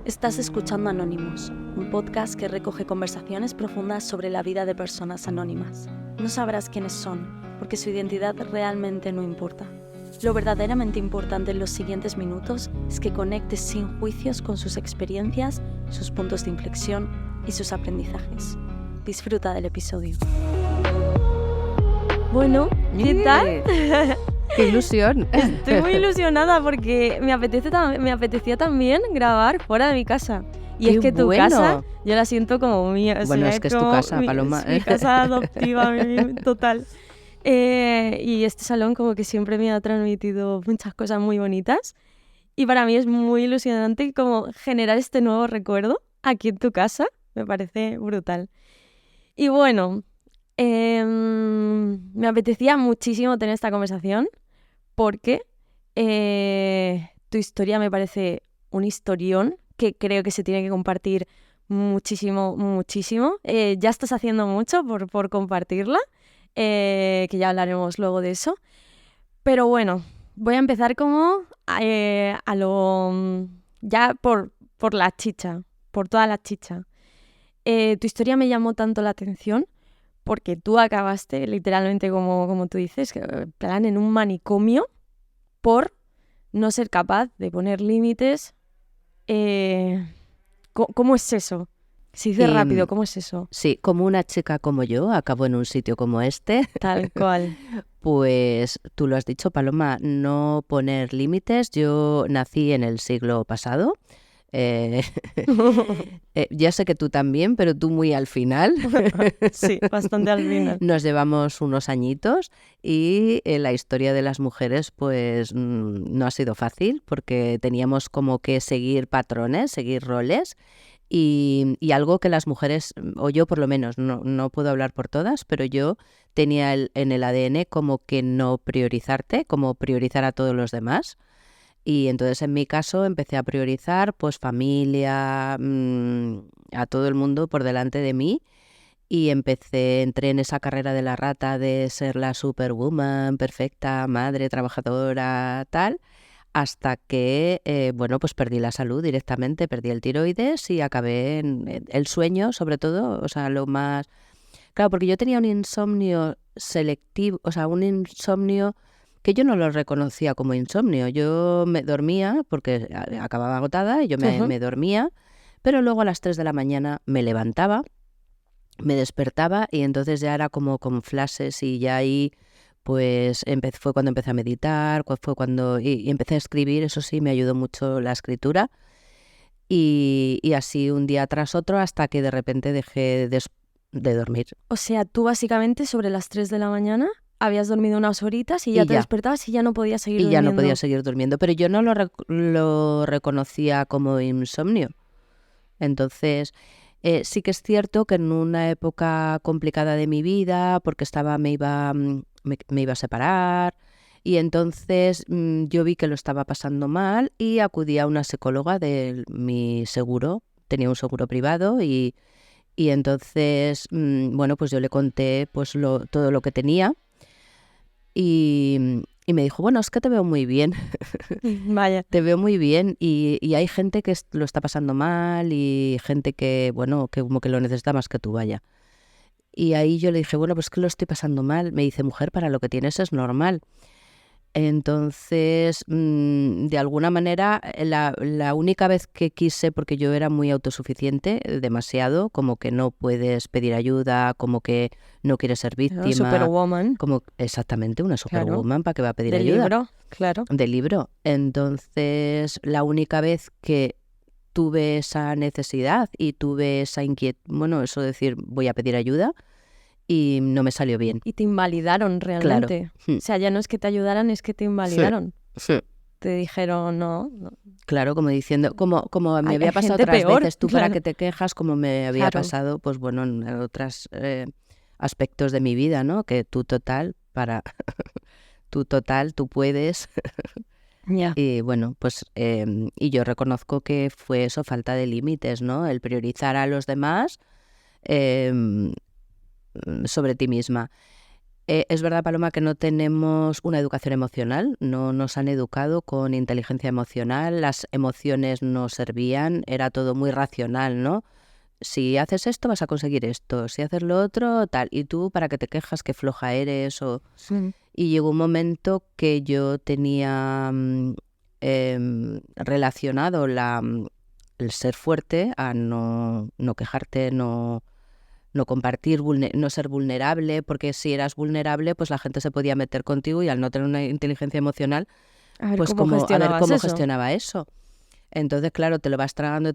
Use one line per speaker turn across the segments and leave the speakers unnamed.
Estás escuchando Anónimos, un podcast que recoge conversaciones profundas sobre la vida de personas anónimas. No sabrás quiénes son, porque su identidad realmente no importa. Lo verdaderamente importante en los siguientes minutos es que conectes sin juicios con sus experiencias, sus puntos de inflexión y sus aprendizajes. Disfruta del episodio. Bueno, ¿qué tal?
¡Qué ilusión!
Estoy muy ilusionada porque me apetecía también grabar fuera de mi casa. Y
¡Qué
es que tu
bueno!
casa yo la siento como mía.
Bueno,
sea,
es que es tu
como
casa, Paloma.
Es mi casa adoptiva, total. Y este salón como que siempre me ha transmitido muchas cosas muy bonitas. Y para mí es muy ilusionante como generar este nuevo recuerdo aquí en tu casa. Me parece brutal. Y bueno, me apetecía muchísimo tener esta conversación porque tu historia me parece un historión que creo que se tiene que compartir muchísimo, muchísimo. Ya estás haciendo mucho por compartirla, que ya hablaremos luego de eso. Pero bueno, voy a empezar como ya por la chicha, por toda la chicha. Tu historia me llamó tanto la atención porque tú acabaste literalmente, como tú dices, en plan en un manicomio por no ser capaz de poner límites. ¿Cómo es eso? Se dice rápido, ¿cómo es eso?
Sí, como una chica como yo acabó en un sitio como este.
Tal cual.
Pues tú lo has dicho, Paloma, no poner límites. Yo nací en el siglo pasado. Ya sé que tú también, pero tú muy al final.
Sí, bastante al final.
Nos llevamos unos añitos y la historia de las mujeres pues no ha sido fácil porque teníamos como que seguir patrones, seguir roles y algo que las mujeres, o yo por lo menos, no puedo hablar por todas, pero yo tenía en el ADN como que no priorizarte, como priorizar a todos los demás. Y entonces en mi caso empecé a priorizar pues familia, a todo el mundo por delante de mí y entré en esa carrera de la rata de ser la superwoman, perfecta, madre, trabajadora, tal, hasta que, pues perdí la salud directamente, perdí el tiroides y acabé en el sueño sobre todo, o sea, lo más... Claro, porque yo tenía un insomnio selectivo, o sea, un insomnio que yo no lo reconocía como insomnio. Yo me dormía porque acababa agotada y yo me dormía, pero luego a las 3 de la mañana me levantaba, me despertaba y entonces ya era como con flashes y ya ahí pues fue cuando empecé a meditar, fue cuando y empecé a escribir. Eso sí, me ayudó mucho la escritura y así un día tras otro hasta que de repente dejé de dormir.
O sea, tú básicamente sobre las 3 de la mañana habías dormido unas horitas y ya te despertabas y ya no podías seguir durmiendo.
Y ya no podía seguir durmiendo, pero yo no lo reconocía como insomnio. Entonces, sí que es cierto que en una época complicada de mi vida, porque me iba a separar, y entonces yo vi que lo estaba pasando mal y acudí a una psicóloga de mi seguro. Tenía un seguro privado y entonces, pues yo le conté pues todo lo que tenía y me dijo, bueno, es que te veo muy bien.
Vaya.
Te veo muy bien y hay gente que lo está pasando mal y gente que, que como que lo necesita más que tú, vaya. Y ahí yo le dije, bueno, pues que lo estoy pasando mal. Me dice, mujer, para lo que tienes es normal. Entonces, de alguna manera, la única vez que quise, porque yo era muy autosuficiente, demasiado, como que no puedes pedir ayuda, como que no quieres ser víctima.
Superwoman.
Como exactamente, una superwoman,
claro.
¿para qué va a pedir
Del
ayuda?
libro, claro.
Del libro. Entonces, la única vez que tuve esa necesidad y tuve esa inquietud, eso de decir, voy a pedir ayuda, y no me salió bien.
Y te invalidaron realmente.
Claro.
O sea, ya no es que te ayudaran, es que te invalidaron.
Sí.
Te dijeron no.
Claro, como diciendo, como me había pasado
gente
otras
peor,
veces, tú
claro.
para qué te quejas, como me había pasado, pues bueno, en otros aspectos de mi vida, ¿no? Que tú total, tú puedes.
Ya.
Y bueno, pues y yo reconozco que fue eso, falta de límites, ¿no? El priorizar a los demás sobre ti misma. Es verdad, Paloma, que no tenemos una educación emocional, no nos han educado con inteligencia emocional, las emociones no servían, era todo muy racional, ¿no? Si haces esto vas a conseguir esto, si haces lo otro, tal, y tú para qué te quejas, qué floja eres, o...
Sí.
Y llegó un momento que yo tenía relacionado el ser fuerte a no quejarte, no compartir, no ser vulnerable, porque si eras vulnerable, pues la gente se podía meter contigo y al no tener una inteligencia emocional,
A ver
pues
cómo
como a ver
gestionabas
cómo
eso.
gestionaba eso. Entonces, claro, te lo vas tragando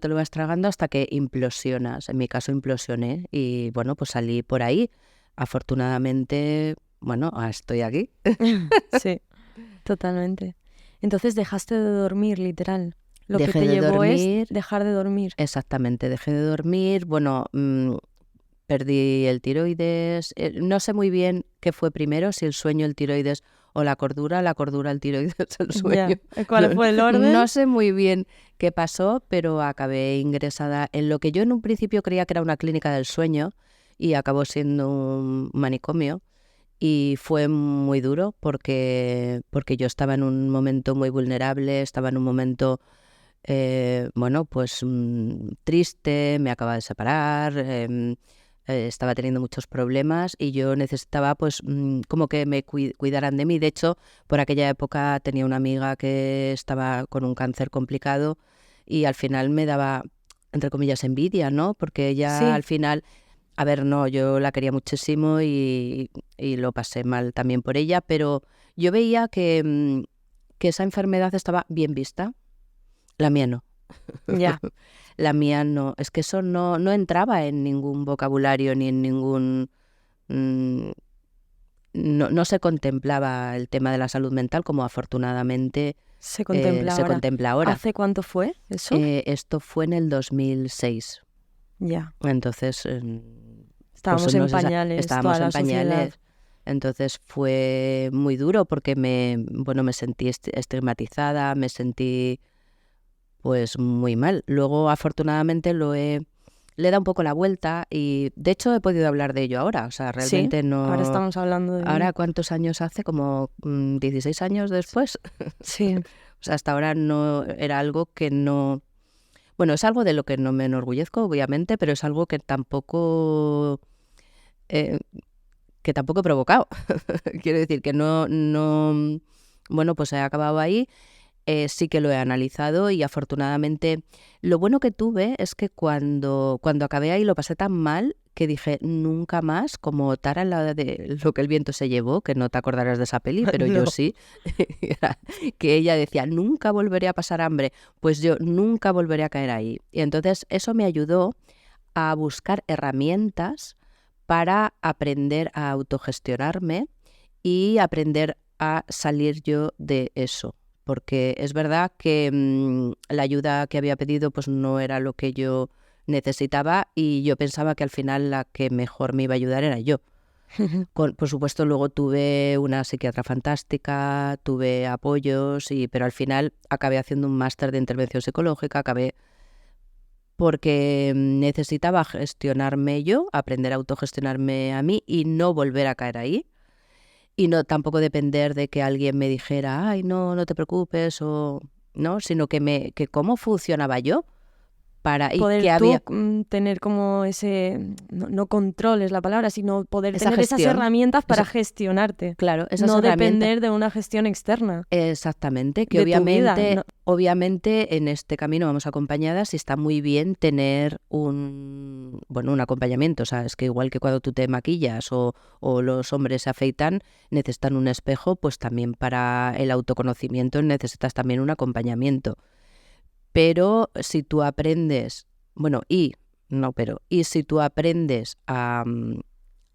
hasta que implosionas. En mi caso implosioné y bueno, pues salí por ahí. Afortunadamente, bueno, estoy aquí.
Sí, totalmente. Entonces dejaste de dormir, literal. Lo que
Dejé
te
de
llevó es
dormir,
dejar de dormir.
exactamente, dejé de dormir. Bueno, perdí el tiroides. No sé muy bien qué fue primero, si el sueño, el tiroides o la cordura, el tiroides, el sueño.
Ya. ¿Cuál fue el orden?
No sé muy bien qué pasó, pero acabé ingresada en lo que yo en un principio creía que era una clínica del sueño y acabó siendo un manicomio. Y fue muy duro porque yo estaba en un momento muy vulnerable, estaba en un momento, bueno, pues triste, me acababa de separar, estaba teniendo muchos problemas y yo necesitaba pues como que me cuidaran de mí. De hecho, por aquella época tenía una amiga que estaba con un cáncer complicado y al final me daba, entre comillas, envidia, ¿no? Porque ella
Sí.
al final, a ver, no, yo la quería muchísimo y lo pasé mal también por ella, pero yo veía que esa enfermedad estaba bien vista, la mía no.
Ya.
La mía no, es que eso no entraba en ningún vocabulario ni en ningún... mm, no se contemplaba el tema de la salud mental como afortunadamente
Se contempla
se
ahora.
contempla ahora.
¿Hace cuánto fue eso?
Esto fue en el 2006.
Ya.
Entonces, pues
Estábamos
no
en
sé,
pañales, toda
estábamos
la
en
sociedad.
pañales. Entonces fue muy duro porque me sentí estigmatizada, me sentí pues muy mal. Luego, afortunadamente, le he dado un poco la vuelta y, de hecho, he podido hablar de ello ahora. O sea,
Sí,
realmente
ahora
no...
estamos hablando de ello.
¿Ahora cuántos años hace? Como 16 años después.
Sí,
O sea, hasta ahora no era algo que no... Bueno, es algo de lo que no me enorgullezco, obviamente, pero es algo eh, que tampoco he provocado. Quiero decir que no, bueno, pues he acabado ahí. Sí que lo he analizado y afortunadamente lo bueno que tuve es que cuando acabé ahí lo pasé tan mal que dije nunca más, como Tara en la de Lo que el viento se llevó, que no te acordarás de esa peli, pero yo
no.
sí, que ella decía nunca volveré a pasar hambre, pues yo nunca volveré a caer ahí. Y entonces eso me ayudó a buscar herramientas para aprender a autogestionarme y aprender a salir yo de eso. Porque es verdad que la ayuda que había pedido pues no era lo que yo necesitaba y yo pensaba que al final la que mejor me iba a ayudar era yo. Por supuesto, luego tuve una psiquiatra fantástica, tuve apoyos, pero al final acabé haciendo un máster de intervención psicológica, acabé porque necesitaba gestionarme yo, aprender a autogestionarme a mí y no volver a caer ahí. Y no tampoco depender de que alguien me dijera, ay, no te preocupes, o no, sino que cómo funcionaba yo y
Poder
qué
tú
había
tener como ese, no control es la palabra, sino poder
esa
tener esas
gestión,
herramientas para gestionarte.
claro, esas
No
herramientas.
depender de una gestión externa
Exactamente, que
de tu vida. No,
obviamente en este camino vamos acompañadas y está muy bien tener un acompañamiento. O sea, es que igual que cuando tú te maquillas o los hombres se afeitan, necesitan un espejo, pues también para el autoconocimiento necesitas también un acompañamiento. Pero si tú aprendes, y si tú aprendes a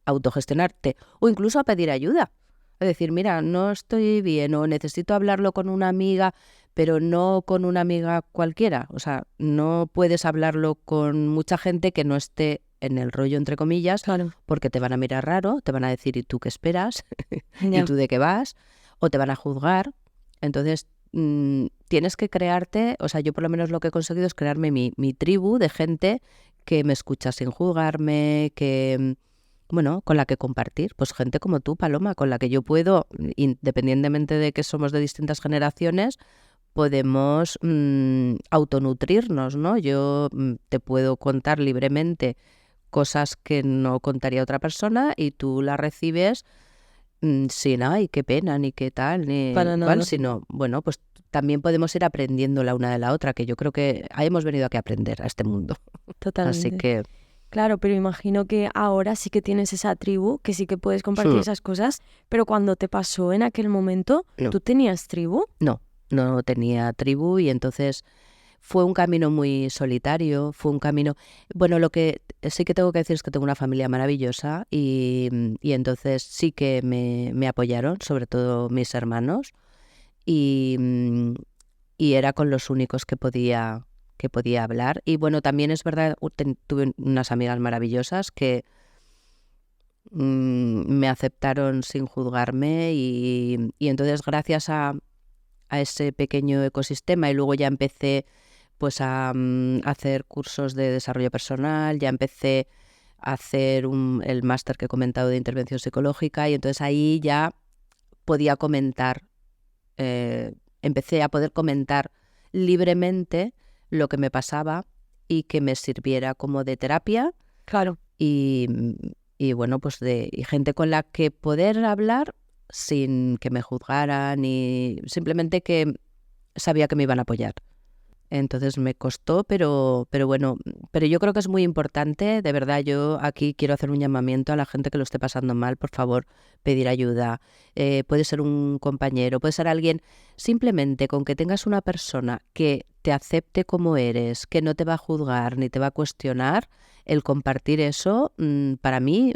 autogestionarte o incluso a pedir ayuda, es decir, mira, no estoy bien o necesito hablarlo con una amiga, pero no con una amiga cualquiera. O sea, no puedes hablarlo con mucha gente que no esté en el rollo, entre comillas,
claro,
porque te van a mirar raro, te van a decir, ¿y tú qué esperas? ¿Y
ya.
tú de qué vas? O te van a juzgar. Entonces, tienes que crearte, o sea, yo por lo menos lo que he conseguido es crearme mi tribu de gente que me escucha sin juzgarme, bueno, con la que compartir, pues gente como tú, Paloma, con la que yo puedo, independientemente de que somos de distintas generaciones, podemos autonutrirnos, ¿no? Yo te puedo contar libremente cosas que no contaría otra persona y tú las recibes sin, ay, qué pena, ni qué tal, ni
Para
cual,
nada.
sino, bueno, pues también podemos ir aprendiendo la una de la otra, que yo creo que hemos venido aquí a aprender a este mundo. Así
Totalmente.
que,
Claro, pero imagino que ahora sí que tienes esa tribu, que sí que puedes compartir
hmm,
esas cosas, pero cuando te pasó en aquel momento,
no,
¿tú tenías tribu?
no tenía tribu y entonces fue un camino muy solitario, fue un camino... Bueno, lo que sí que tengo que decir es que tengo una familia maravillosa y entonces sí que me apoyaron, sobre todo mis hermanos, y, y era con los únicos que podía hablar. Y bueno, también es verdad, tuve unas amigas maravillosas que me aceptaron sin juzgarme y entonces gracias a ese pequeño ecosistema y luego ya empecé pues a hacer cursos de desarrollo personal, ya empecé a hacer el máster que he comentado de intervención psicológica y entonces ahí ya podía comentar, eh, empecé a poder comentar libremente lo que me pasaba y que me sirviera como de terapia
Claro,
y, y bueno, pues y gente con la que poder hablar sin que me juzgaran y simplemente que sabía que me iban a apoyar. Entonces me costó, pero bueno, pero yo creo que es muy importante, de verdad, yo aquí quiero hacer un llamamiento a la gente que lo esté pasando mal, por favor, pedir ayuda. Puede ser un compañero, puede ser alguien, simplemente con que tengas una persona que te acepte como eres, que no te va a juzgar ni te va a cuestionar, el compartir eso, para mí,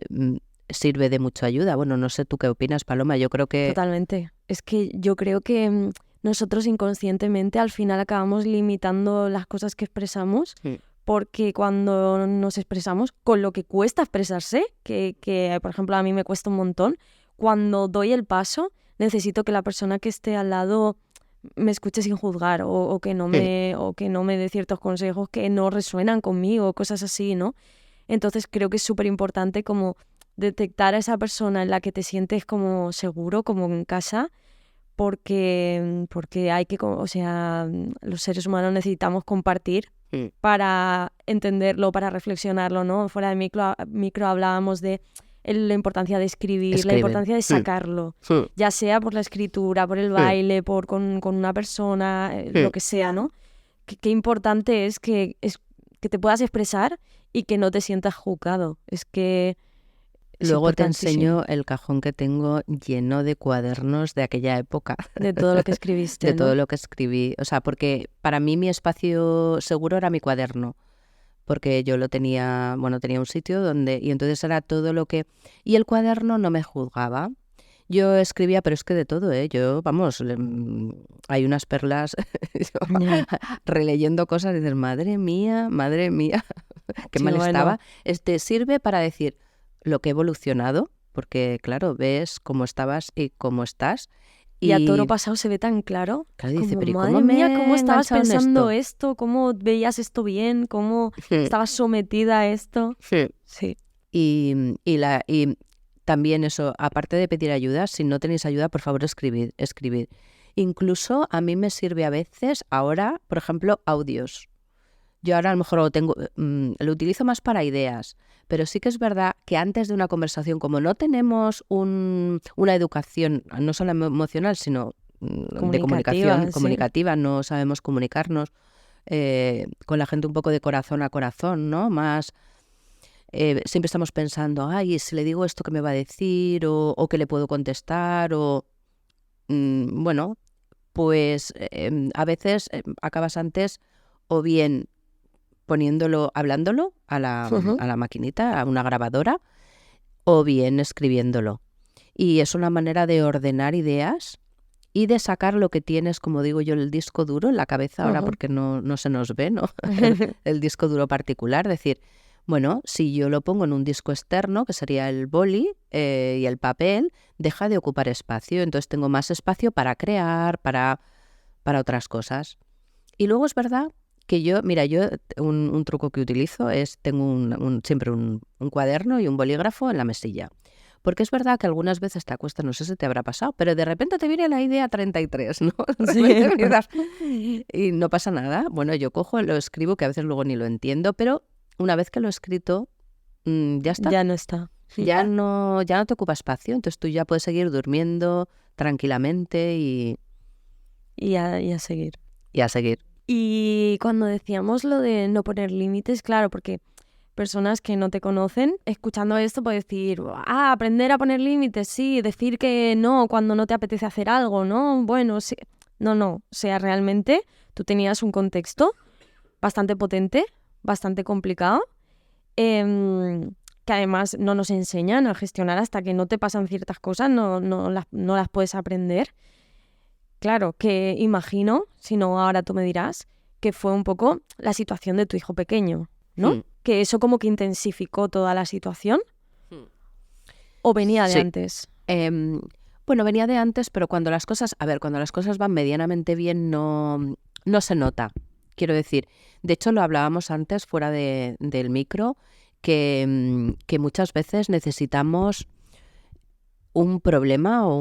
sirve de mucha ayuda. Bueno, no sé tú qué opinas, Paloma, yo creo que...
totalmente. Es que yo creo que nosotros inconscientemente al final acabamos limitando las cosas que expresamos
Mm.
porque cuando nos expresamos con lo que cuesta expresarse, que por ejemplo a mí me cuesta un montón, cuando doy el paso necesito que la persona que esté al lado me escuche sin juzgar o que no me dé ciertos consejos que no resuenan conmigo, cosas así, ¿no? Entonces creo que es súper importante como detectar a esa persona en la que te sientes como seguro, como en casa, porque hay que, o sea, los seres humanos necesitamos compartir
Mm.
para entenderlo, para reflexionarlo, ¿no? Fuera de micro hablábamos de la importancia de escribir, la
Escriben.
importancia de sacarlo,
Mm.
ya sea por la escritura, por el
Mm.
baile, con una persona, lo que sea, ¿no? Qué importante es que te puedas expresar y que no te sientas juzgado. Es que es
Luego te
importantísimo
enseño el cajón que tengo lleno de cuadernos de aquella época,
de todo lo que
de
escribiste,
todo
¿no?
lo que escribí. O sea, porque para mí mi espacio seguro era mi cuaderno, porque yo lo tenía, bueno, tenía un sitio donde, y entonces era todo lo que... Y el cuaderno no me juzgaba. Yo escribía, pero es que de todo, ¿eh? Yo, vamos, hay unas perlas, yo
Ya.
releyendo cosas y dices, madre mía, qué
Sí,
mal
bueno.
estaba. Sirve para decir lo que he evolucionado, porque claro, ves cómo estabas y cómo estás.
Y a toro
Y
pasado se ve tan claro,
claro, dice,
como,
pero ¿y cómo
madre mía,
me
¿cómo
he
estabas
enganchado en
pensando
esto?
esto? ¿Cómo veías esto bien? ¿Cómo estabas sometida a esto? Sí,
Y también eso, aparte de pedir ayuda, si no tenéis ayuda, por favor, escribid. Incluso a mí me sirve a veces ahora, por ejemplo, audios. Yo ahora a lo mejor lo utilizo más para ideas, pero sí que es verdad que antes de una conversación, como no tenemos una educación, no solo emocional, sino de comunicación
comunicativa, sí.
comunicativa, no sabemos comunicarnos con la gente un poco de corazón a corazón, ¿no? Más, siempre estamos pensando, ay, si le digo esto, ¿qué me va a decir? O qué le puedo contestar, o bueno, pues a veces acabas antes o bien hablándolo
Ujú.
a la maquinita, a una grabadora, o bien escribiéndolo. Y es una manera de ordenar ideas y de sacar lo que tienes, como digo yo, el disco duro en la cabeza ahora
Ujú.
porque no se nos ve, ¿no? El disco duro particular. Decir, bueno, si yo lo pongo en un disco externo, que sería el boli y el papel, deja de ocupar espacio. Entonces tengo más espacio para crear, para otras cosas. Y luego es verdad que yo un truco que utilizo es, tengo siempre un cuaderno y un bolígrafo en la mesilla. Porque es verdad que algunas veces te acuestas, no sé si te habrá pasado, pero de repente te viene la idea 33, ¿no? De repente empiezas, y no pasa nada. Bueno, yo cojo, lo escribo, que a veces luego ni lo entiendo, pero una vez que lo he escrito, ya está.
Ya no está.
Ya no te ocupa espacio, entonces tú ya puedes seguir durmiendo tranquilamente y
a seguir.
Y a seguir.
Y cuando decíamos lo de no poner límites, claro, porque personas que no te conocen, escuchando esto, pueden decir, aprender a poner límites, sí, decir que no cuando no te apetece hacer algo, ¿no? Bueno, sí. No, o sea, realmente tú tenías un contexto bastante potente, bastante complicado, que además no nos enseñan a gestionar hasta que no te pasan ciertas cosas, no las puedes aprender. Claro, que imagino, si no ahora tú me dirás, que fue un poco la situación de tu hijo pequeño, ¿no? Que eso como que intensificó toda la situación. ¿O venía de antes?
Bueno, venía de antes, pero cuando las cosas van medianamente bien no se nota. Quiero decir, de hecho lo hablábamos antes fuera del micro, que muchas veces necesitamos un problema o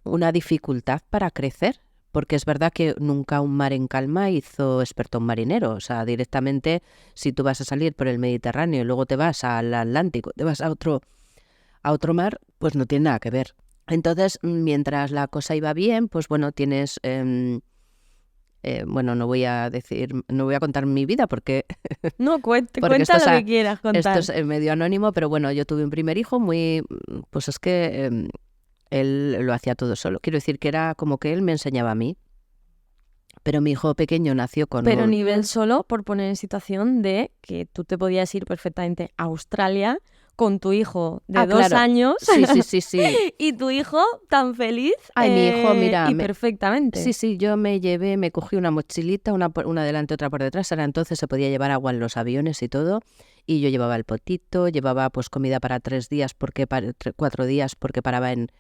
una dificultad para crecer, porque es verdad que nunca un mar en calma hizo experto un marinero. O sea, directamente, si tú vas a salir por el Mediterráneo y luego te vas al Atlántico, te vas a otro mar, pues no tiene nada que ver. Entonces, mientras la cosa iba bien, pues bueno, tienes... bueno, no voy a contar mi vida porque...
No, cuenta lo que quieras contar.
Esto es medio anónimo, pero bueno, yo tuve un primer hijo pues es que él lo hacía todo solo. Quiero decir que era como que él me enseñaba a mí. Pero mi hijo pequeño nació con
Pero nivel solo, por poner en situación de que tú te podías ir perfectamente a Australia con tu hijo de 2 años.
Sí.
Y tu hijo tan feliz.
Ay, mi hijo, mira.
Perfectamente.
Sí, yo me cogí una mochilita, una delante, otra por detrás. Ahora entonces se podía llevar agua en los aviones y todo. Y yo llevaba el potito, llevaba pues comida para 3 días, 4 días, porque paraba en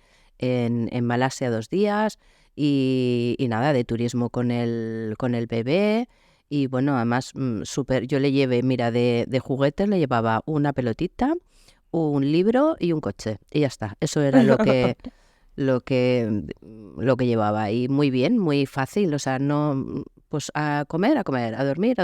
Malasia 2 días. Y nada, de turismo con el bebé. Y bueno, además, yo le llevé, mira, de juguetes le llevaba una pelotita, un libro y un coche. Y ya está. Eso era lo que llevaba. Y muy bien, muy fácil. O sea, no, pues a comer, a dormir,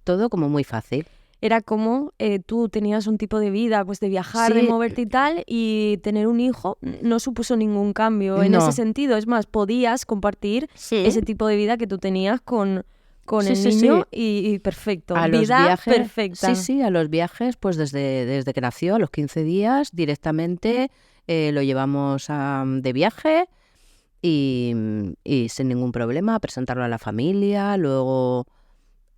todo como muy fácil.
Era como tú tenías un tipo de vida, pues de viajar, de moverte y tal, y tener un hijo no supuso ningún cambio en ese sentido. Es más, podías compartir ese tipo de vida que tú tenías con el niño y perfecto.
A
vida
los viajes,
perfecta.
Sí, a los viajes, pues desde que nació, a los 15 días, directamente lo llevamos de viaje y sin ningún problema, a presentarlo a la familia, luego...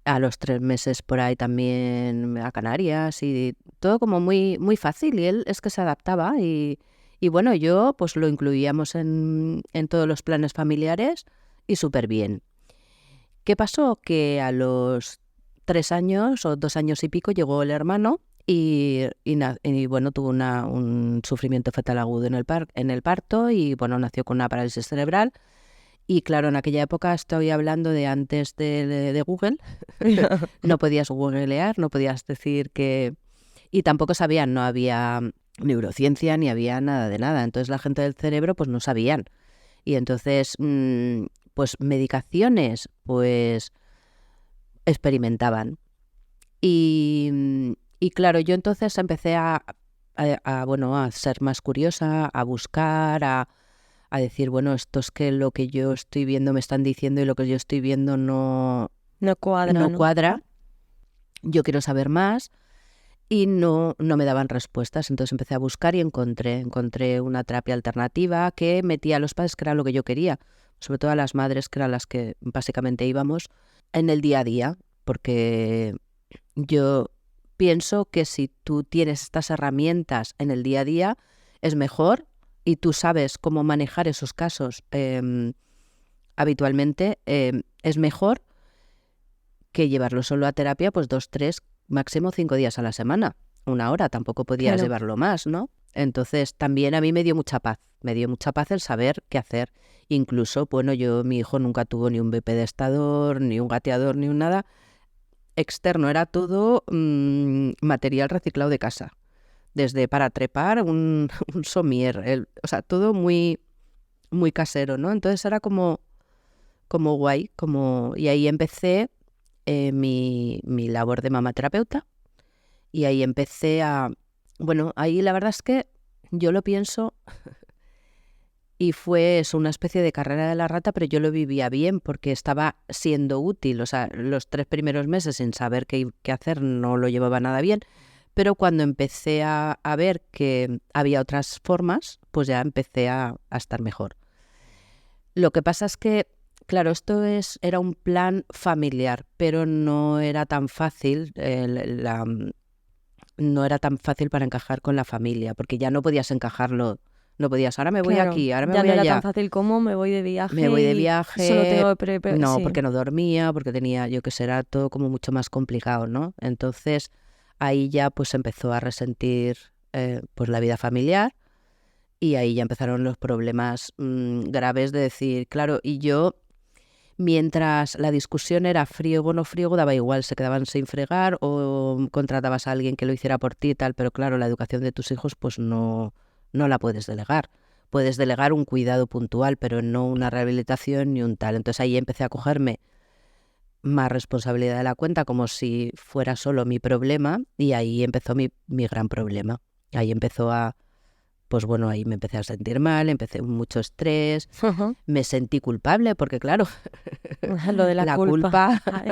A los 3 meses por ahí también a Canarias y todo como muy, muy fácil. Y él es que se adaptaba y bueno, yo pues lo incluíamos en todos los planes familiares y súper bien. ¿Qué pasó? Que a los 3 años o 2 años y pico llegó el hermano y bueno, tuvo un sufrimiento fetal agudo en el parto y bueno, nació con una parálisis cerebral. Y claro, en aquella época estoy hablando de antes de Google. No podías googlear, no podías decir que... Y tampoco sabían, no había neurociencia ni había nada de nada. Entonces la gente del cerebro pues no sabían. Y entonces, pues medicaciones, pues experimentaban. Y claro, yo entonces empecé a ser más curiosa, a buscar, a decir, bueno, esto es que lo que yo estoy viendo me están diciendo y lo que yo estoy viendo no cuadra. Yo quiero saber más y no me daban respuestas. Entonces empecé a buscar y encontré una terapia alternativa que metía a los padres, que era lo que yo quería, sobre todo a las madres, que eran las que básicamente íbamos en el día a día, porque yo pienso que si tú tienes estas herramientas en el día a día, es mejor. Y tú sabes cómo manejar esos casos habitualmente, es mejor que llevarlo solo a terapia pues 2, 3, máximo 5 días a la semana. 1 hora, tampoco podías llevarlo más, ¿no? Entonces también a mí me dio mucha paz me dio mucha paz el saber qué hacer. Incluso, bueno, mi hijo nunca tuvo ni un bipedestador, ni un gateador, ni un nada externo, era todo material reciclado de casa. Desde para trepar, un somier, o sea, todo muy, muy casero, ¿no? Entonces era como guay, y ahí empecé mi labor de mamaterapeuta y ahí empecé bueno, ahí la verdad es que yo lo pienso y fue eso, una especie de carrera de la rata, pero yo lo vivía bien porque estaba siendo útil, o sea, los 3 primeros meses sin saber qué hacer no lo llevaba nada bien, pero cuando empecé a ver que había otras formas, pues ya empecé a estar mejor. Lo que pasa es que, claro, era un plan familiar, pero no era tan fácil, no era tan fácil para encajar con la familia, porque ya no podías encajarlo, no podías, ahora me voy
Claro,
aquí, ahora me
ya
voy
no era
allá.
tan fácil como me voy de viaje
Me voy de
y solo
viaje,
tengo
no,
sí.
porque no dormía, porque tenía, yo qué sé, era todo como mucho más complicado, ¿no? Entonces ahí ya pues empezó a resentir pues la vida familiar y ahí ya empezaron los problemas graves de decir, claro, y yo, mientras la discusión era friego o no friego, daba igual, se quedaban sin fregar o contratabas a alguien que lo hiciera por ti y tal, pero claro, la educación de tus hijos pues no la puedes delegar. Puedes delegar un cuidado puntual, pero no una rehabilitación ni un tal. Entonces ahí empecé a cogerme más responsabilidad de la cuenta, como si fuera solo mi problema, y ahí empezó mi gran problema. Ahí empezó pues bueno, ahí me empecé a sentir mal, empecé mucho estrés, me sentí culpable, porque claro,
Lo de la
culpa
Ay.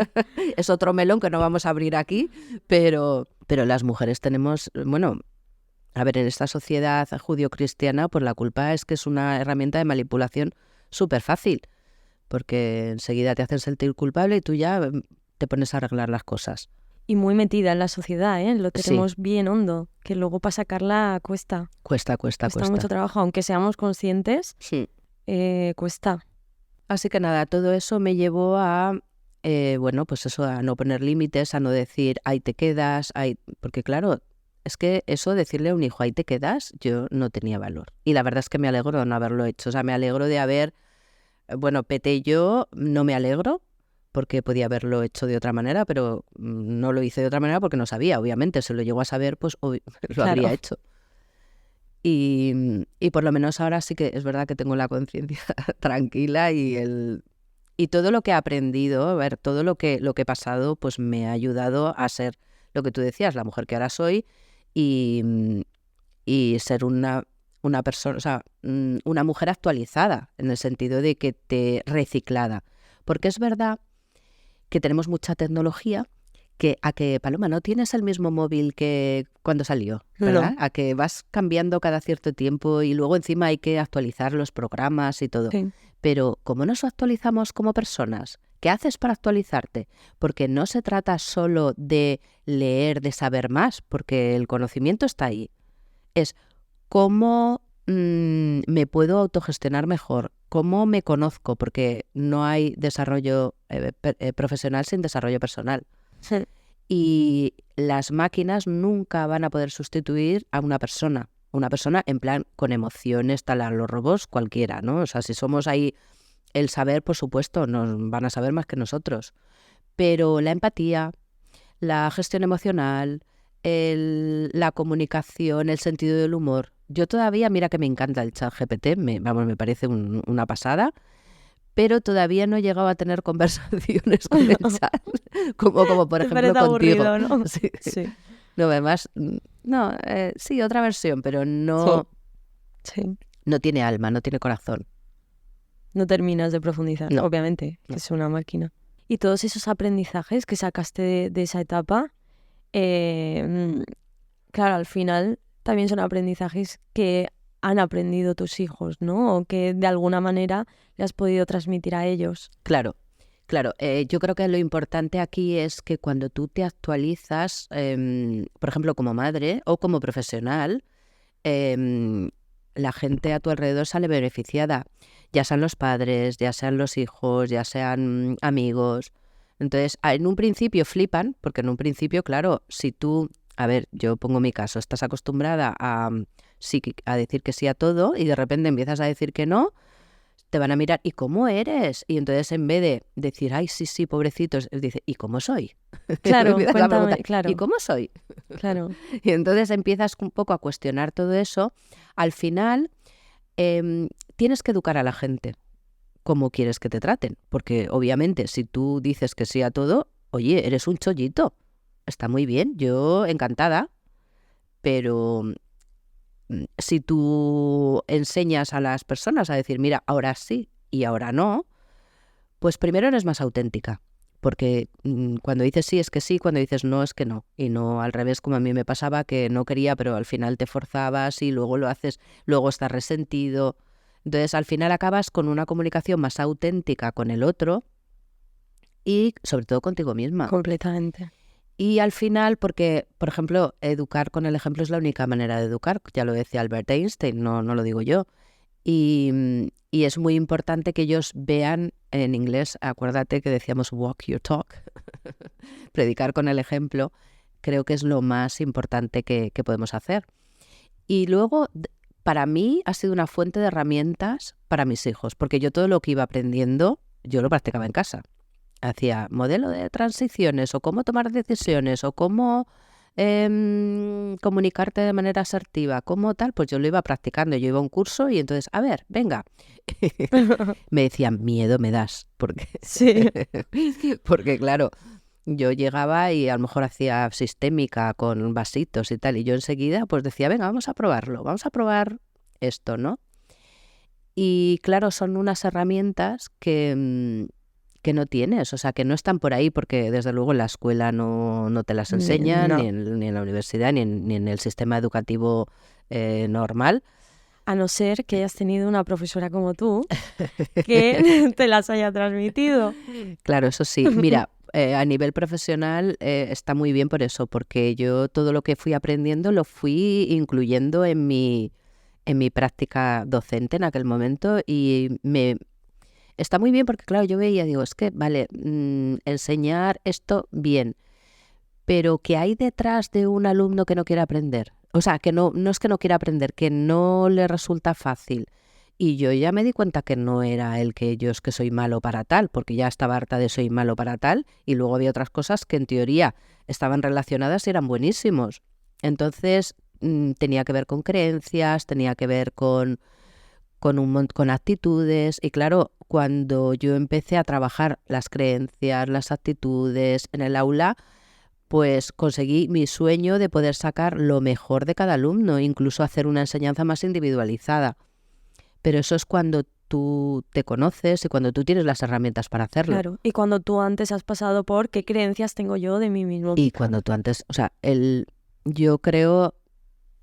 es otro melón que no vamos a abrir aquí, pero las mujeres tenemos, bueno, a ver, en esta sociedad judio-cristiana, pues la culpa es que es una herramienta de manipulación súper fácil, porque enseguida te hacen sentir culpable y tú ya te pones a arreglar las cosas.
Y muy metida en la sociedad, ¿eh? Lo
Sí.
tenemos bien hondo, que luego para sacarla cuesta.
Cuesta
Mucho trabajo, aunque seamos conscientes,
Sí.
cuesta.
Así que nada, todo eso me llevó a, bueno, pues eso, a no poner límites, a no decir, ahí te quedas, porque claro, es que eso, decirle a un hijo, ahí te quedas, yo no tenía valor. Y la verdad es que me alegro de no haberlo hecho. O sea, me alegro de haber, bueno, Pete yo no me alegro, porque podía haberlo hecho de otra manera, pero no lo hice de otra manera porque no sabía, obviamente. Si lo llego a saber, pues lo habría hecho. Y por lo menos ahora sí que es verdad que tengo la conciencia tranquila y todo lo que he aprendido, a ver, todo lo que he pasado, pues me ha ayudado a ser lo que tú decías, la mujer que ahora soy y ser una persona, o sea, una mujer actualizada, en el sentido de que reciclada. Porque es verdad que tenemos mucha tecnología, a que, Paloma, no tienes el mismo móvil que cuando salió, ¿verdad?
No.
A que vas cambiando cada cierto tiempo y luego encima hay que actualizar los programas y todo.
Sí.
Pero ¿cómo nos actualizamos como personas? ¿Qué haces para actualizarte? Porque no se trata solo de leer, de saber más, porque el conocimiento está ahí. Es cómo me puedo autogestionar mejor, cómo me conozco, porque no hay desarrollo profesional sin desarrollo personal.
Sí.
Y las máquinas nunca van a poder sustituir a una persona en plan con emociones, tal, a los robots cualquiera, ¿no? O sea, si somos ahí, el saber, por supuesto, nos van a saber más que nosotros, pero la empatía, la gestión emocional, la comunicación, el sentido del humor. Yo todavía, mira que me encanta el ChatGPT, me parece una pasada, pero todavía no he llegado a tener conversaciones con el chat, como por ejemplo contigo.
Aburrido, ¿no?
Sí.
Sí.
No, además, no, sí, otra versión, pero no tiene alma, no tiene corazón.
No terminas de profundizar,
No.
obviamente, que es una máquina. Y todos esos aprendizajes que sacaste de esa etapa, claro, al final también son aprendizajes que han aprendido tus hijos, ¿no? O que de alguna manera le has podido transmitir a ellos.
Claro. Yo creo que lo importante aquí es que cuando tú te actualizas, por ejemplo, como madre o como profesional, la gente a tu alrededor sale beneficiada, ya sean los padres, ya sean los hijos, ya sean amigos. Entonces, en un principio flipan, porque en un principio, claro, si tú, a ver, yo pongo mi caso, estás acostumbrada a a decir que sí a todo y de repente empiezas a decir que no, te van a mirar, ¿y cómo eres? Y entonces en vez de decir, ay, sí, sí, pobrecitos, dice, ¿y cómo soy?
Claro,
Empiezas a
cuéntame,
preguntar,
claro,
¿y cómo soy?
claro.
Y entonces empiezas un poco a cuestionar todo eso. Al final, tienes que educar a la gente cómo quieres que te traten, porque obviamente si tú dices que sí a todo, oye, eres un chollito, está muy bien, yo encantada, pero si tú enseñas a las personas a decir, mira, ahora sí y ahora no, pues primero eres más auténtica, porque cuando dices sí es que sí, cuando dices no es que no, y no al revés como a mí me pasaba, que no quería, pero al final te forzabas y luego lo haces, luego estás resentido. Entonces al final acabas con una comunicación más auténtica con el otro y sobre todo contigo misma.
Completamente.
Y al final, porque, por ejemplo, educar con el ejemplo es la única manera de educar, ya lo decía Albert Einstein, no lo digo yo. Y es muy importante que ellos vean en inglés, acuérdate que decíamos walk your talk, predicar con el ejemplo, creo que es lo más importante que podemos hacer. Y luego, para mí, ha sido una fuente de herramientas para mis hijos, porque yo todo lo que iba aprendiendo, yo lo practicaba en casa. Hacía modelo de transiciones o cómo tomar decisiones o cómo comunicarte de manera asertiva, cómo tal, pues yo lo iba practicando. Yo iba a un curso y entonces, a ver, venga. Me decían, miedo me das, porque,
Sí.
porque claro, yo llegaba y a lo mejor hacía sistémica con vasitos y tal, y yo enseguida pues decía, venga, vamos a probarlo, vamos a probar esto, ¿no? Y claro, son unas herramientas que no tienes, o sea, que no están por ahí porque desde luego en la escuela no te las enseñan,
No.
ni en la universidad, ni en el sistema educativo normal.
A no ser que hayas tenido una profesora como tú que te las haya transmitido.
Claro, eso sí. Mira, a nivel profesional está muy bien por eso, porque yo todo lo que fui aprendiendo lo fui incluyendo en mi práctica docente en aquel momento y está muy bien porque, claro, yo veía, digo, es que, vale, enseñar esto bien, pero ¿qué hay detrás de un alumno que no quiere aprender? O sea, que no es que no quiera aprender, que no le resulta fácil. Y yo ya me di cuenta que no era el que yo es que soy malo para tal, porque ya estaba harta de soy malo para tal, y luego había otras cosas que en teoría estaban relacionadas y eran buenísimos. Entonces tenía que ver con creencias, tenía que ver con con actitudes, y claro, cuando yo empecé a trabajar las creencias, las actitudes en el aula, pues conseguí mi sueño de poder sacar lo mejor de cada alumno, incluso hacer una enseñanza más individualizada. Pero eso es cuando tú te conoces y cuando tú tienes las herramientas para hacerlo.
Claro. Y cuando tú antes has pasado por qué creencias tengo yo de mí mismo.
Y cuando tú antes, o sea, yo creo,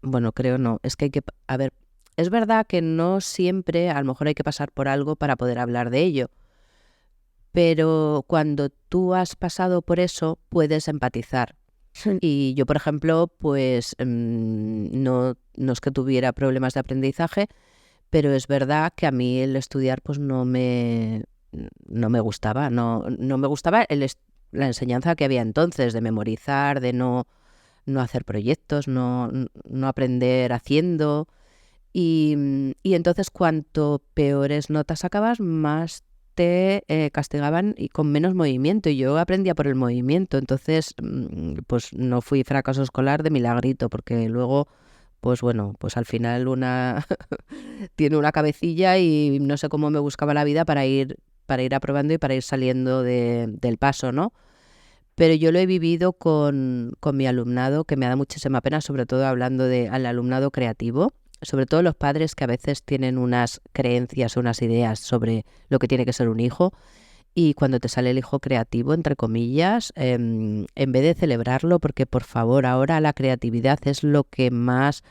bueno, creo no, es que hay que, a ver, es verdad que no siempre, a lo mejor hay que pasar por algo para poder hablar de ello, pero cuando tú has pasado por eso, puedes empatizar. Y yo, por ejemplo, pues no es que tuviera problemas de aprendizaje, pero es verdad que a mí el estudiar pues no me gustaba, no me gustaba la enseñanza que había entonces, de memorizar, de no hacer proyectos, no aprender haciendo. Y entonces cuanto peores notas sacabas, más te castigaban y con menos movimiento. Y yo aprendía por el movimiento, entonces pues no fui fracaso escolar de milagrito, porque luego, pues bueno, pues al final una tiene una cabecilla y no sé cómo me buscaba la vida para ir aprobando y para ir saliendo del paso, ¿no? Pero yo lo he vivido con mi alumnado, que me da muchísima pena, sobre todo hablando al alumnado creativo, sobre todo los padres que a veces tienen unas creencias, unas ideas sobre lo que tiene que ser un hijo, y cuando te sale el hijo creativo, entre comillas, en vez de celebrarlo, porque por favor, ahora la creatividad es lo más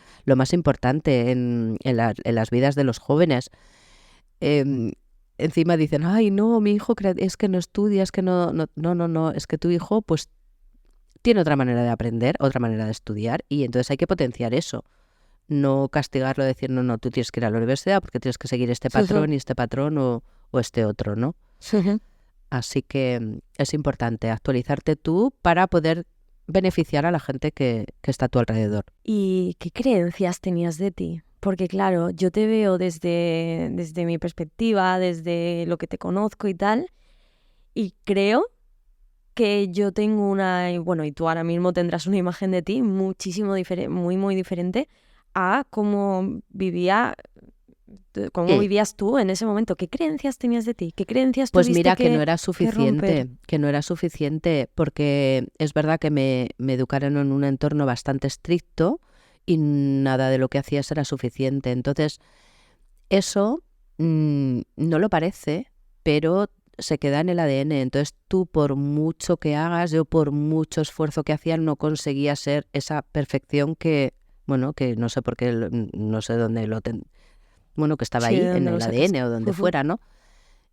importante en las vidas de los jóvenes. Encima dicen, ay, no, mi hijo es que no estudia, es que no, es que tu hijo pues tiene otra manera de aprender, otra manera de estudiar, y entonces hay que potenciar eso. No castigarlo, decir, no, tú tienes que ir a la universidad porque tienes que seguir este patrón y este patrón o este otro, ¿no? Así que es importante actualizarte tú para poder beneficiar a la gente que está a tu alrededor.
¿Y qué creencias tenías de ti? Porque claro, yo te veo desde mi perspectiva, desde lo que te conozco y tal, y creo que yo tengo y tú ahora mismo tendrás una imagen de ti muchísimo diferente, muy diferente a cómo vivías tú en ese momento. ¿Qué creencias tenías de ti? ¿Qué creencias
Pues
tuviste
mira que no era
que romper?
suficiente, porque es verdad que me educaron en un entorno bastante estricto y nada de lo que hacías era suficiente. Entonces, eso no lo parece, pero se queda en el ADN. Entonces, tú por mucho que hagas, yo por mucho esfuerzo que hacía, no conseguía ser esa perfección que no sé por qué, no sé dónde que estaba
Sí, ¿de
ahí en
dónde lo
el
sacaste?
ADN o donde fuera, ¿no?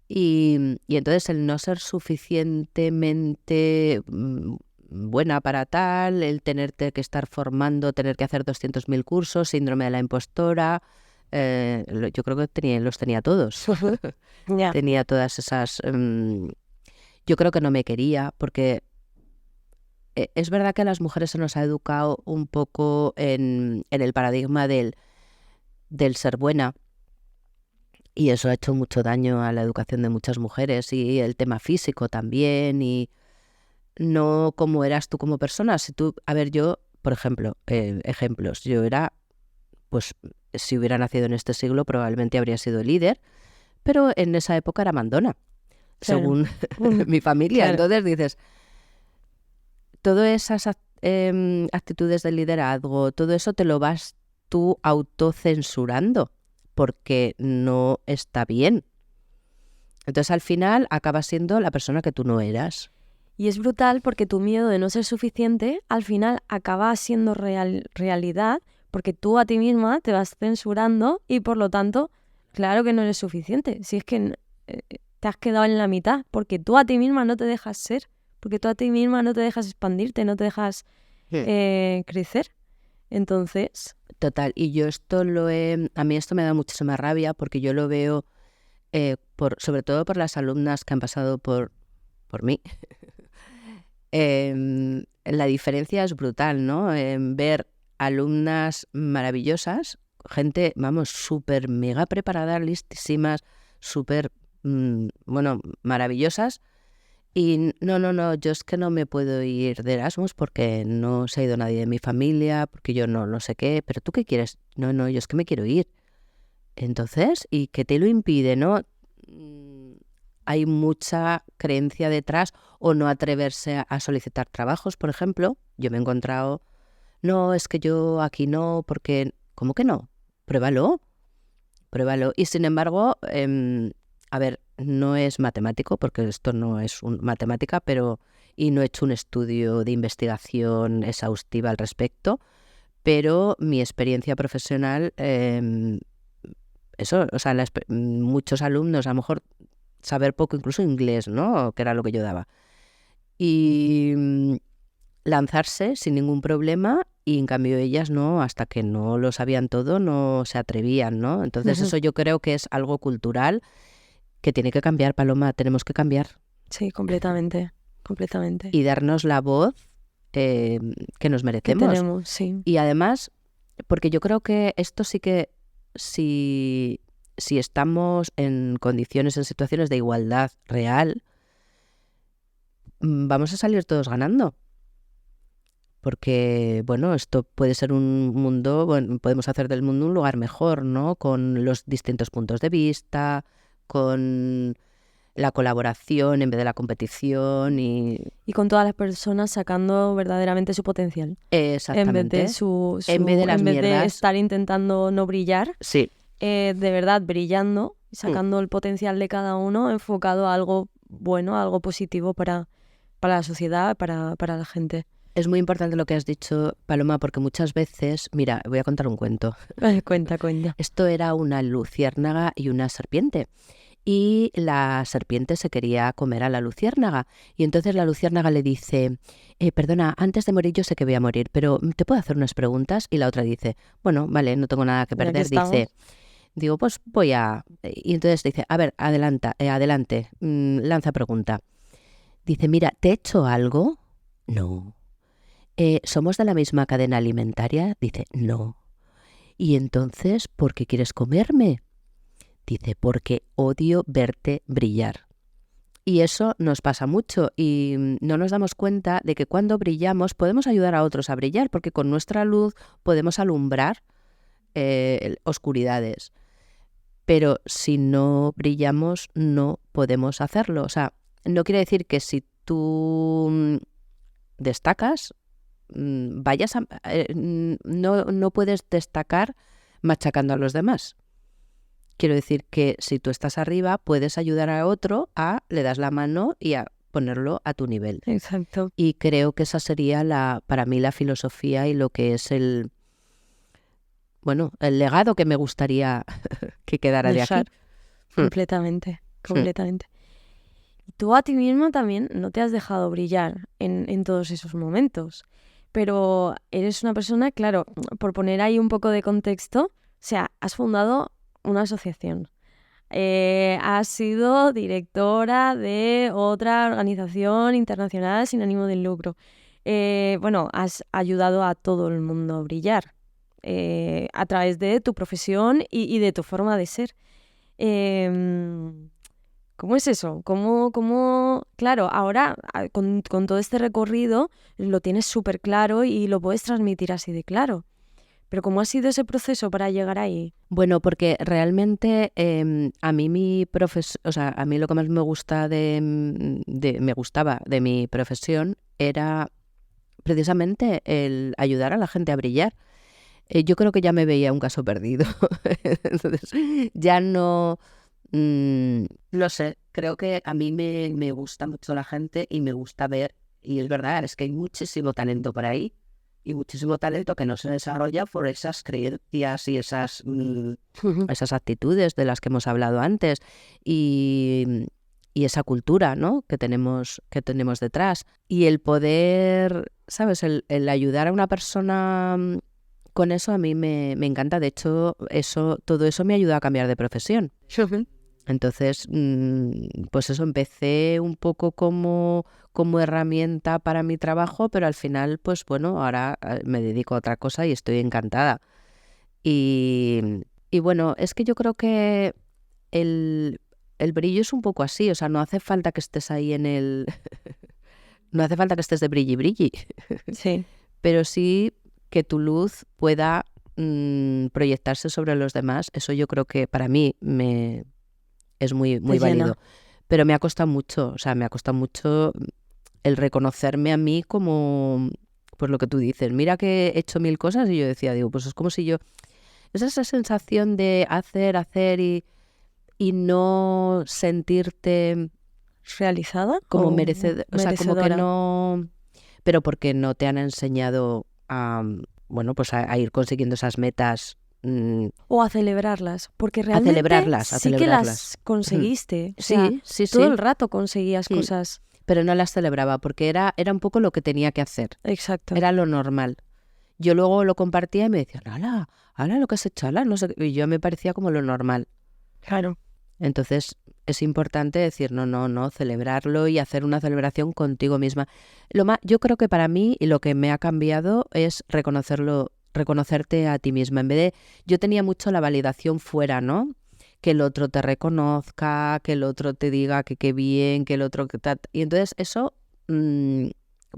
Y entonces el no ser suficientemente buena para tal, el tenerte que estar formando, tener que hacer 200.000 cursos, síndrome de la impostora, yo creo que los tenía todos.
Ya.
Tenía todas esas... yo creo que no me quería porque es verdad que a las mujeres se nos ha educado un poco en el paradigma del ser buena. Y eso ha hecho mucho daño a la educación de muchas mujeres y el tema físico también y no cómo eras tú como persona. Si tú, a ver, yo, por ejemplo, ejemplos, yo era, pues, si hubiera nacido en este siglo probablemente habría sido líder, pero en esa época era mandona,
Claro.
según mi familia.
Claro.
Entonces dices, todas esas actitudes de liderazgo, todo eso te lo vas tú autocensurando porque no está bien. Entonces al final acabas siendo la persona que tú no eras.
Y es brutal porque tu miedo de no ser suficiente al final acaba siendo realidad porque tú a ti misma te vas censurando y por lo tanto, claro que no eres suficiente. Si es que te has quedado en la mitad porque tú a ti misma no te dejas ser, porque tú a ti misma no te dejas expandirte, no te dejas crecer. Entonces...
Total, y yo a mí esto me da muchísima rabia porque yo lo veo, sobre todo por las alumnas que han pasado por mí. La diferencia es brutal, ¿no? En ver alumnas maravillosas, gente, vamos, súper mega preparada, listísimas, súper, maravillosas. Y no, yo es que no me puedo ir de Erasmus porque no se ha ido nadie de mi familia, porque yo no sé qué, pero ¿tú qué quieres? No, yo es que me quiero ir. Entonces, ¿y qué te lo impide, no? Hay mucha creencia detrás o no atreverse a solicitar trabajos, por ejemplo. Yo me he encontrado, no, es que yo aquí no, porque, ¿cómo que no? Pruébalo. Y sin embargo, a ver, no es matemático, porque esto no es matemática, y no he hecho un estudio de investigación exhaustiva al respecto, pero mi experiencia profesional, eso, o sea, muchos alumnos, a lo mejor saber poco, incluso inglés, ¿no? Que era lo que yo daba. Y lanzarse sin ningún problema y en cambio ellas no, hasta que no lo sabían todo, no se atrevían, ¿no? Entonces eso yo creo que es algo cultural que tiene que cambiar, Paloma, tenemos que cambiar.
Sí, completamente.
Y darnos la voz que nos merecemos.
Que tenemos, sí.
Y además, porque yo creo que esto sí que, si estamos en condiciones, en situaciones de igualdad real, vamos a salir todos ganando. Porque, bueno, esto puede ser un mundo, podemos hacer del mundo un lugar mejor, ¿no? Con los distintos puntos de vista, con la colaboración en vez de la competición y
con todas las personas sacando verdaderamente su potencial.
Exactamente.
En vez de
mierdas,
estar intentando no brillar,
sí.
De verdad brillando, sacando el potencial de cada uno, enfocado a algo bueno, a algo positivo para la sociedad, para la gente.
Es muy importante lo que has dicho, Paloma, porque muchas veces, mira, voy a contar un cuento.
Cuenta.
Esto era una luciérnaga y una serpiente. Y la serpiente se quería comer a la luciérnaga. Y entonces la luciérnaga le dice, perdona, antes de morir yo sé que voy a morir, pero ¿te puedo hacer unas preguntas? Y la otra dice, bueno, vale, no tengo nada que perder. Digo, pues voy a... Y entonces dice, a ver, adelante, lanza pregunta. Dice, mira, ¿te he hecho algo? No. ¿Somos de la misma cadena alimentaria? Dice, no. ¿Y entonces por qué quieres comerme? Dice, porque odio verte brillar. Y eso nos pasa mucho y no nos damos cuenta de que cuando brillamos podemos ayudar a otros a brillar, porque con nuestra luz podemos alumbrar oscuridades. Pero si no brillamos no podemos hacerlo. O sea, no quiere decir que si tú destacas, no puedes destacar machacando a los demás. Quiero decir que si tú estás arriba, puedes ayudar a otro le das la mano y a ponerlo a tu nivel.
Exacto.
Y creo que esa sería para mí la filosofía y lo que es el legado que me gustaría que quedara de aquí.
Completamente. Y tú a ti misma también no te has dejado brillar en todos esos momentos. Pero eres una persona, claro, por poner ahí un poco de contexto, o sea, has fundado una asociación. Has sido directora de otra organización internacional sin ánimo de lucro. Has ayudado a todo el mundo a brillar a través de tu profesión y de tu forma de ser. ¿Cómo es eso? Claro, ahora con todo este recorrido lo tienes súper claro y lo puedes transmitir así de claro. Pero ¿cómo ha sido ese proceso para llegar ahí?
Bueno, porque realmente a mí a mí lo que más me gusta me gustaba de mi profesión era precisamente el ayudar a la gente a brillar. Yo creo que ya me veía un caso perdido. Entonces, ya no lo sé. Creo que a mí me gusta mucho la gente y me gusta ver, y es verdad, es que hay muchísimo talento por ahí. Y muchísimo talento que no se desarrolla por esas creencias y esas actitudes de las que hemos hablado antes y esa cultura, ¿no?, que tenemos detrás. Y el poder, ¿sabes?, el ayudar a una persona con eso a mí me encanta. De hecho, todo eso me ayuda a cambiar de profesión. Entonces, pues eso, empecé un poco como herramienta para mi trabajo, pero al final, pues bueno, ahora me dedico a otra cosa y estoy encantada. Y bueno, es que yo creo que el brillo es un poco así, o sea, no hace falta que estés ahí no hace falta que estés de brilli.
Sí.
Pero sí que tu luz pueda proyectarse sobre los demás. Eso yo creo que para mí es muy válido. Pero me ha costado mucho, o sea, el reconocerme a mí como, pues lo que tú dices, mira que he hecho 1000 cosas y yo decía, pues es como si yo, es esa sensación de hacer y no sentirte
realizada
como merecedora, o sea, como que no, pero porque no te han enseñado pues a ir consiguiendo esas metas.
O a celebrarlas, porque realmente sí que las conseguiste. O sea,
sí.
Todo el rato conseguías cosas.
Pero no las celebraba porque era un poco lo que tenía que hacer.
Exacto.
Era lo normal. Yo luego lo compartía y me decían, hala, lo que has hecho, no sé. Y yo me parecía como lo normal.
Claro.
Entonces es importante decir, no, celebrarlo y hacer una celebración contigo misma. Yo creo que para mí y lo que me ha cambiado es reconocerte a ti misma. En vez de, yo tenía mucho la validación fuera, ¿no? Que el otro te reconozca, que el otro te diga que qué bien, que el otro que tal. Y entonces eso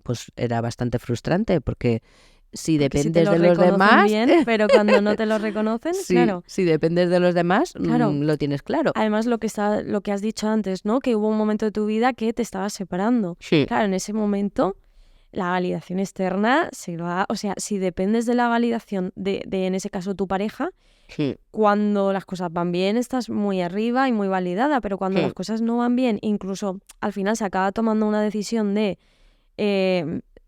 pues era bastante frustrante porque si dependes de los demás,
bien, pero cuando no te lo reconocen,
sí,
claro.
Si dependes de los demás,
claro.
Lo tienes claro.
Además, lo que has dicho antes, ¿no? Que hubo un momento de tu vida que te estabas separando.
Sí.
Claro, en ese momento la validación externa se va, o sea, si dependes de la validación de en ese caso tu pareja,
sí.
Cuando las cosas van bien estás muy arriba y muy validada, pero cuando las cosas no van bien, incluso al final se acaba tomando una decisión de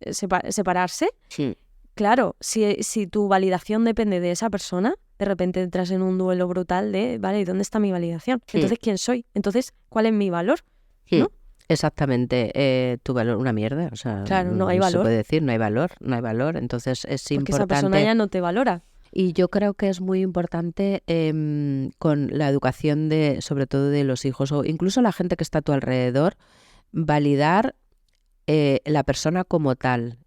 separarse.
Sí.
Claro, si tu validación depende de esa persona, de repente entras en un duelo brutal de, vale, ¿y dónde está mi validación? Entonces, ¿quién soy? Entonces, ¿cuál es mi valor? ¿No?
Exactamente, tu valor una mierda, o sea,
claro, no hay valor.
Se puede decir, no hay valor, entonces es
porque
importante.
Esa persona ya no te valora.
Y yo creo que es muy importante con la educación sobre todo de los hijos o incluso la gente que está a tu alrededor, validar la persona como tal.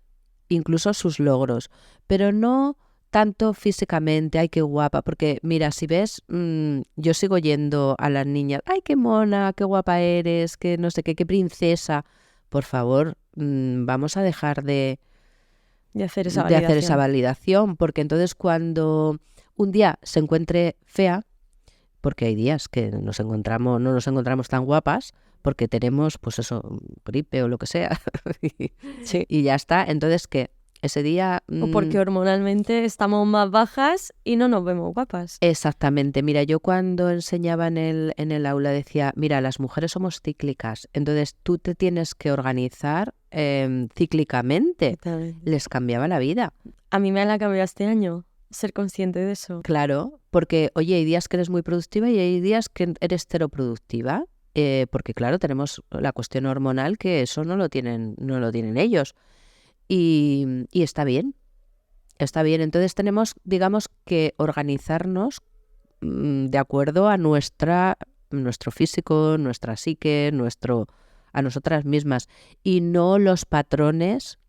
incluso sus logros, pero no tanto físicamente, ay, qué guapa, porque mira, si ves, yo sigo yendo a las niñas, ay, qué mona, qué guapa eres, qué no sé qué, qué princesa. Por favor, vamos a dejar de
hacer esa
hacer esa
validación.
validación, porque entonces cuando un día se encuentre fea, porque hay días que no nos encontramos tan guapas, porque tenemos, pues eso, gripe o lo que sea,
Sí.
y ya está. Entonces, ¿qué? Ese día...
O porque hormonalmente estamos más bajas y no nos vemos guapas.
Exactamente. Mira, yo cuando enseñaba en el aula decía, mira, las mujeres somos cíclicas, entonces tú te tienes que organizar cíclicamente.
Totalmente.
Les cambiaba la vida.
A mí me la cambiado este año, ser consciente de eso.
Claro, porque, oye, hay días que eres muy productiva y hay días que eres cero productiva, porque, claro, tenemos la cuestión hormonal que eso no lo tienen ellos. Y está bien, está bien. Entonces tenemos, digamos, que organizarnos de acuerdo a nuestro físico, nuestra psique, a nosotras mismas, y no los patrones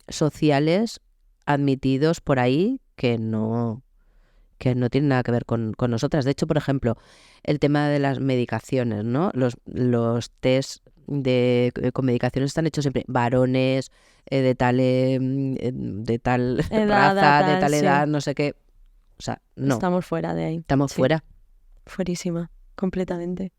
sociales admitidos por ahí que no tienen nada que ver con nosotras. De hecho, por ejemplo, el tema de las medicaciones, ¿no? Los test con medicaciones están hechos siempre varones de tal
Edad,
raza, de
tal,
tal
sí.
edad, no sé qué. O sea, no.
Estamos fuera de ahí.
Estamos
Sí.
fuera.
Fuerísima, completamente.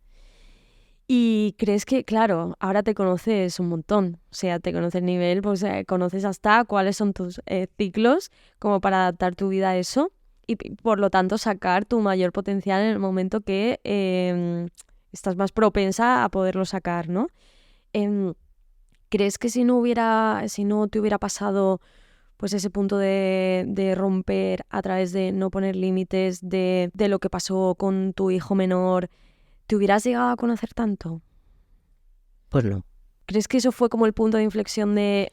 Y crees que, claro, ahora te conoces un montón. O sea, te conoces nivel, pues conoces hasta cuáles son tus ciclos como para adaptar tu vida a eso y por lo tanto sacar tu mayor potencial en el momento que estás más propensa a poderlo sacar, ¿no? ¿Crees que si no te hubiera pasado pues ese punto de romper a través de no poner límites, de lo que pasó con tu hijo menor, te hubieras llegado a conocer tanto?
Pues no.
¿Crees que eso fue como el punto de inflexión de...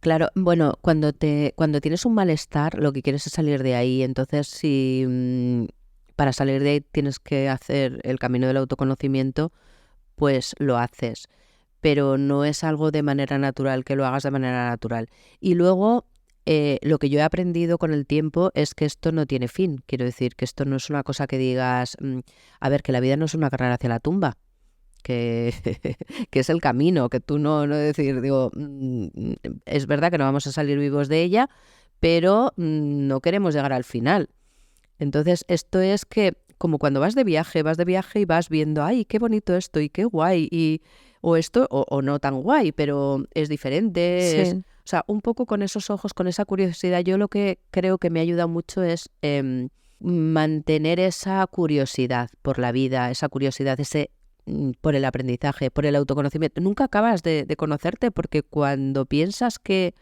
Claro, bueno, cuando tienes un malestar, lo que quieres es salir de ahí. Entonces, si para salir de ahí tienes que hacer el camino del autoconocimiento, pues lo haces. Pero no es algo de manera natural, que lo hagas de manera natural. Y luego, lo que yo he aprendido con el tiempo es que esto no tiene fin. Quiero decir, que esto no es una cosa que digas, a ver, que la vida no es una carrera hacia la tumba, que, que es el camino, que tú no decir, digo, es verdad que no vamos a salir vivos de ella, pero no queremos llegar al final. Entonces, esto es que, como cuando vas de viaje y vas viendo, ay, qué bonito esto y qué guay, o esto, o no tan guay, pero es diferente.
Sí.
O sea, un poco con esos ojos, con esa curiosidad, yo lo que creo que me ayuda mucho es mantener esa curiosidad por la vida, esa curiosidad, por el aprendizaje, por el autoconocimiento. Nunca acabas de conocerte, porque cuando piensas que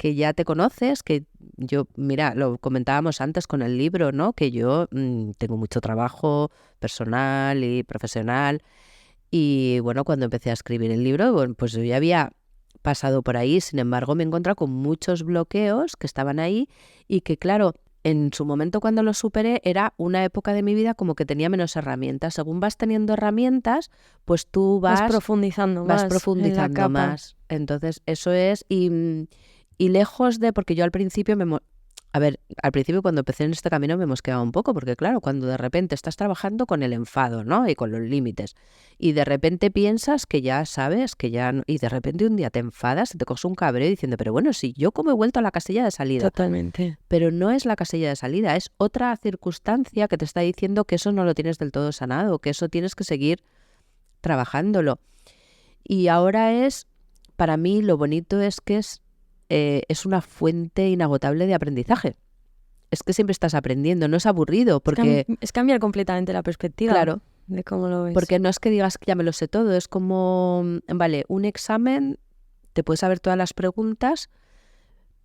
ya te conoces, que yo, mira, lo comentábamos antes con el libro, ¿no? Que yo tengo mucho trabajo personal y profesional, y bueno, cuando empecé a escribir el libro, bueno, pues yo ya había pasado por ahí. Sin embargo, me he encontrado con muchos bloqueos que estaban ahí y que, claro, en su momento cuando los superé era una época de mi vida como que tenía menos herramientas. Según vas teniendo herramientas, pues tú vas
profundizando más en la capa.
más. Entonces, eso es... Y lejos de... Porque yo al principio al principio cuando empecé en este camino me mosqueaba un poco, porque claro, cuando de repente estás trabajando con el enfado, ¿no? Y con los límites, y de repente piensas que ya sabes, que ya no, y de repente un día te enfadas, te coges un cabreo diciendo, pero bueno, si yo como he vuelto a la casilla de salida.
Totalmente.
Pero no es la casilla de salida, es otra circunstancia que te está diciendo que eso no lo tienes del todo sanado, que eso tienes que seguir trabajándolo. Y ahora para mí lo bonito es que es una fuente inagotable de aprendizaje. Es que siempre estás aprendiendo, no es aburrido, porque...
Es cambiar completamente la perspectiva.
Claro.
De cómo lo ves.
Porque no es que digas que ya me lo sé todo, es como, vale, un examen, te puedes saber todas las preguntas,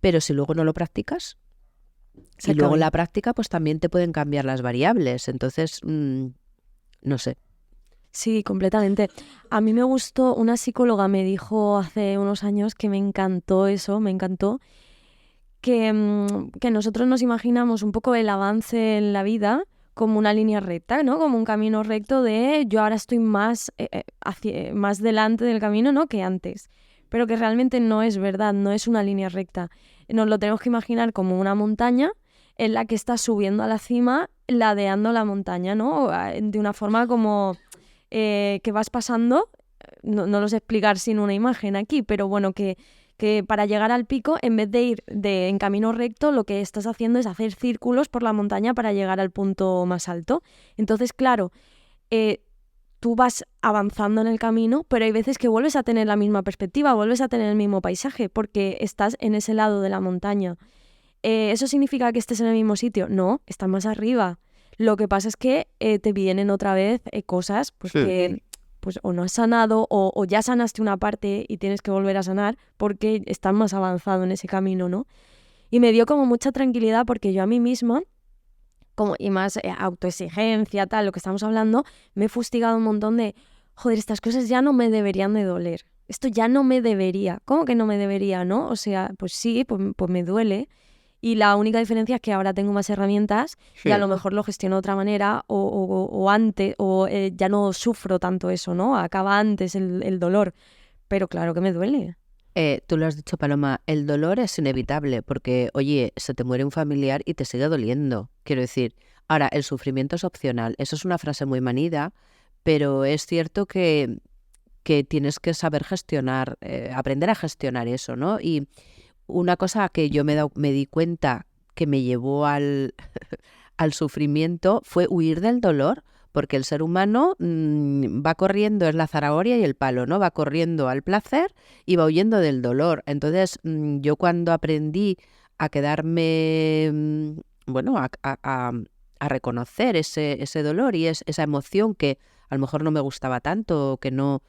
pero si luego no lo practicas, y luego en la práctica, pues también te pueden cambiar las variables. Entonces, no sé.
Sí, completamente. A mí me gustó, una psicóloga me dijo hace unos años que me encantó eso, que nosotros nos imaginamos un poco el avance en la vida como una línea recta, ¿no? Como un camino recto de yo ahora estoy más delante del camino, ¿no? que antes. pero que realmente no es verdad, no es una línea recta. Nos lo tenemos que imaginar como una montaña en la que estás subiendo a la cima, ladeando la montaña, ¿no? De una forma como que vas pasando, no lo sé explicar sin una imagen aquí, pero bueno, que para llegar al pico, en vez de ir en camino recto, lo que estás haciendo es hacer círculos por la montaña para llegar al punto más alto. Entonces, claro, tú vas avanzando en el camino, pero hay veces que vuelves a tener la misma perspectiva, vuelves a tener el mismo paisaje, porque estás en ese lado de la montaña. ¿Eso significa que estés en el mismo sitio? No, estás más arriba. Lo que pasa es que te vienen otra vez cosas pues, que pues, o no has sanado o ya sanaste una parte y tienes que volver a sanar porque estás más avanzado en ese camino, ¿no? Y me dio como mucha tranquilidad porque yo a mí misma, y más autoexigencia, tal, lo que estamos hablando, me he fustigado un montón de, joder, estas cosas ya no me deberían de doler. Esto ya no me debería. ¿Cómo que no me debería, no? O sea, pues sí, pues me duele. Y la única diferencia es que ahora tengo más herramientas y a lo mejor lo gestiono de otra manera o antes, o ya no sufro tanto eso, ¿no? Acaba antes el dolor. Pero claro que me duele.
Tú lo has dicho, Paloma, el dolor es inevitable porque, oye, se te muere un familiar y te sigue doliendo. Quiero decir, ahora, el sufrimiento es opcional. Eso es una frase muy manida, pero es cierto que tienes que saber gestionar, aprender a gestionar eso, ¿no? Y una cosa que yo me di cuenta que me llevó al sufrimiento fue huir del dolor, porque el ser humano va corriendo, es la zanahoria y el palo, ¿no? Va corriendo al placer y va huyendo del dolor. Entonces, yo cuando aprendí a quedarme, bueno, a reconocer ese dolor y esa emoción que a lo mejor no me gustaba tanto, que no...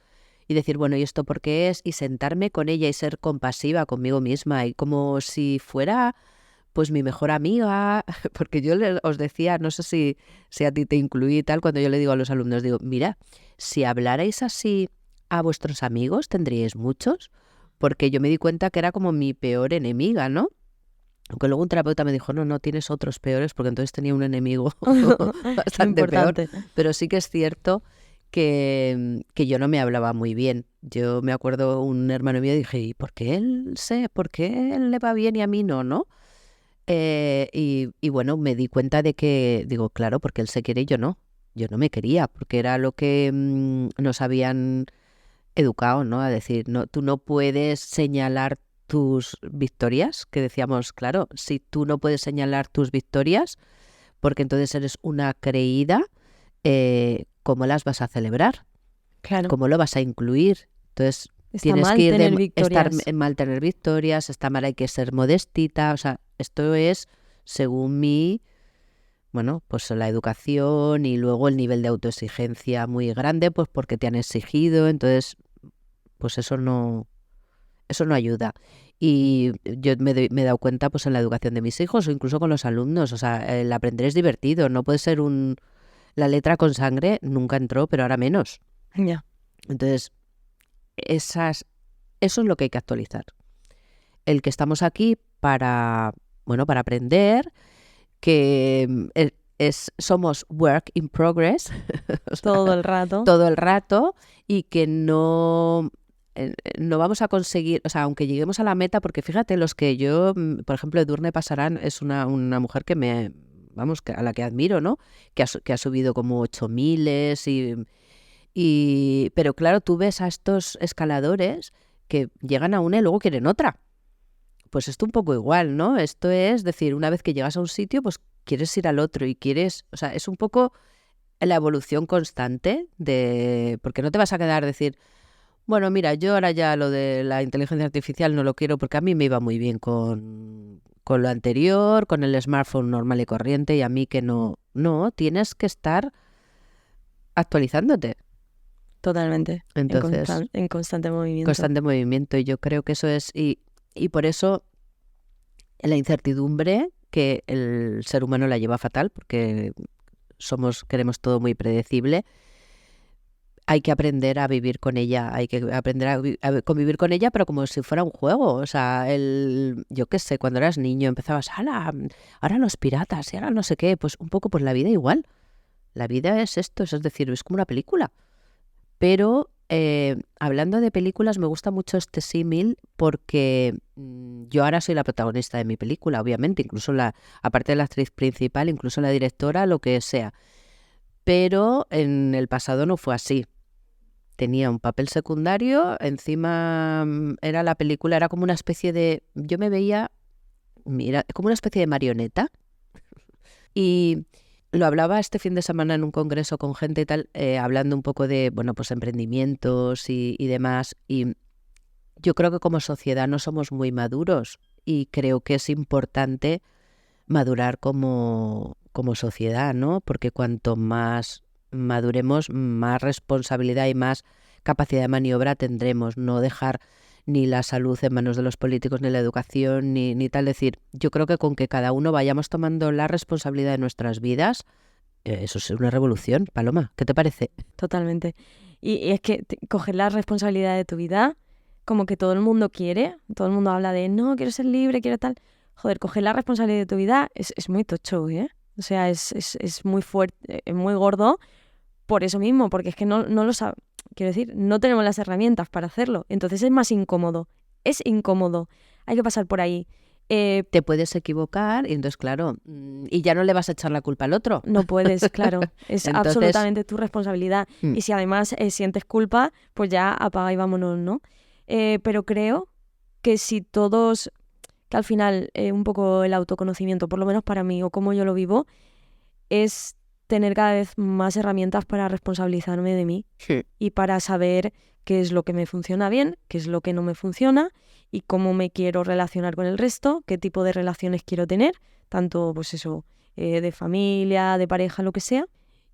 Y decir, bueno, ¿y esto por qué es? Y sentarme con ella y ser compasiva conmigo misma y como si fuera pues mi mejor amiga, porque yo os decía, no sé si a ti te incluí y tal, cuando yo le digo a los alumnos, digo, mira, si hablarais así a vuestros amigos, tendríais muchos, porque yo me di cuenta que era como mi peor enemiga, ¿no? Aunque luego un terapeuta me dijo, no, tienes otros peores, porque entonces tenía un enemigo bastante peor. Pero sí que es cierto que yo no me hablaba muy bien. Yo me acuerdo, un hermano mío, dije, ¿y por qué él le va bien y a mí no, no? Y bueno, me di cuenta de que, digo, claro, porque él se quiere y yo no. Yo no me quería, porque era lo que nos habían educado, ¿no? A decir, no, tú no puedes señalar tus victorias, que decíamos, claro, si tú no puedes señalar tus victorias, porque entonces eres una creída, ¿cómo las vas a celebrar?
Claro.
¿Cómo lo vas a incluir? Entonces tienes que ir estar mal tener victorias, está mal, hay que ser modestita, o sea, esto es según mi, bueno, pues la educación y luego el nivel de autoexigencia muy grande, pues porque te han exigido, entonces pues eso no ayuda. Y yo me he dado cuenta pues en la educación de mis hijos o incluso con los alumnos, o sea, el aprender es divertido, no puede ser la letra con sangre, nunca entró, pero ahora menos.
Ya.
Entonces, eso es lo que hay que actualizar. El que estamos aquí para aprender, que somos work in progress. O sea,
todo el rato.
Todo el rato, y que no vamos a conseguir, o sea, aunque lleguemos a la meta, porque fíjate, los que yo, por ejemplo, Edurne Pasarán es una mujer que a la que admiro, ¿no? Que ha subido como 8.000 pero claro, tú ves a estos escaladores que llegan a una y luego quieren otra. Pues esto un poco igual, ¿no? Esto es decir, una vez que llegas a un sitio, pues quieres ir al otro y quieres... O sea, es un poco la evolución constante porque no te vas a quedar decir, bueno, mira, yo ahora ya lo de la inteligencia artificial no lo quiero porque a mí me iba muy bien con lo anterior, con el smartphone normal y corriente, y a mí que no. No, tienes que estar actualizándote.
Totalmente.
Entonces,
en constante movimiento.
Constante movimiento. Y yo creo que eso es... Y por eso la incertidumbre, que el ser humano la lleva fatal, porque queremos todo muy predecible, hay que aprender a vivir con ella, hay que aprender a convivir con ella, pero como si fuera un juego. O sea, yo qué sé, cuando eras niño empezabas, ahora los piratas, y ahora no sé qué, pues un poco, pues la vida igual. La vida es esto, es decir, es como una película. Pero Hablando de películas, me gusta mucho este símil porque yo ahora soy la protagonista de mi película, obviamente, incluso aparte de la actriz principal, incluso la directora, lo que sea. Pero en el pasado no fue así. Tenía un papel secundario, encima era la película, era como una especie de... Yo me veía, mira, como una especie de marioneta. Y lo hablaba este fin de semana en un congreso con gente y tal, hablando un poco de, bueno, pues emprendimientos y demás. Y yo creo que como sociedad no somos muy maduros y creo que es importante madurar como sociedad, ¿no? Porque cuanto más maduremos, más responsabilidad y más capacidad de maniobra tendremos. No dejar ni la salud en manos de los políticos, ni la educación, ni tal. Decir, yo creo que con que cada uno vayamos tomando la responsabilidad de nuestras vidas, eso es una revolución. Paloma, ¿qué te parece?
Totalmente. Y es que coger la responsabilidad de tu vida, como que todo el mundo quiere, todo el mundo habla de, no, quiero ser libre, quiero tal. Joder, coger la responsabilidad de tu vida es muy tocho, ¿eh? O sea, es muy fuerte, es muy gordo por eso mismo, porque es que no lo sabes. Quiero decir, no tenemos las herramientas para hacerlo. Entonces es más incómodo. Es incómodo. Hay que pasar por ahí.
Te puedes equivocar y entonces, claro, y ya no le vas a echar la culpa al otro.
No puedes, claro. Es
Entonces,
absolutamente tu responsabilidad. Y si además sientes culpa, pues ya apaga y vámonos, ¿no? Pero creo que si todos, que al final un poco el autoconocimiento, por lo menos para mí o como yo lo vivo, es tener cada vez más herramientas para responsabilizarme de mí y para saber qué es lo que me funciona bien, qué es lo que no me funciona y cómo me quiero relacionar con el resto, qué tipo de relaciones quiero tener, tanto pues eso, de familia, de pareja, lo que sea,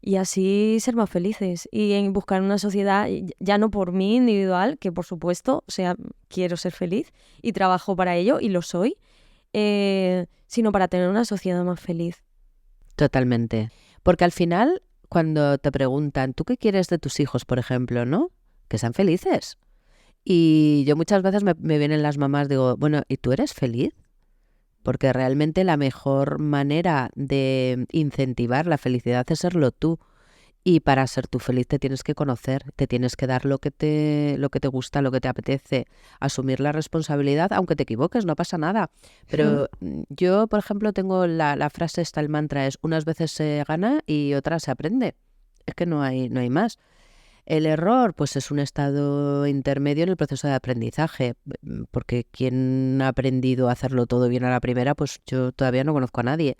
y así ser más felices y en buscar una sociedad, ya no por mí individual, que por supuesto, o sea, quiero ser feliz y trabajo para ello y lo soy, sino para tener una sociedad más feliz.
Totalmente. Porque al final, cuando te preguntan, ¿tú qué quieres de tus hijos, por ejemplo, no? Que sean felices. Y yo muchas veces me vienen las mamás, digo, bueno, ¿y tú eres feliz? Porque realmente la mejor manera de incentivar la felicidad es serlo tú. Y para ser tú feliz te tienes que conocer, te tienes que dar lo que te gusta, lo que te apetece, asumir la responsabilidad, aunque te equivoques, no pasa nada. Pero yo, por ejemplo, tengo la frase esta, el mantra es, unas veces se gana y otras se aprende. Es que no hay más. El error, pues es un estado intermedio en el proceso de aprendizaje, porque quien ha aprendido a hacerlo todo bien a la primera, pues yo todavía no conozco a nadie.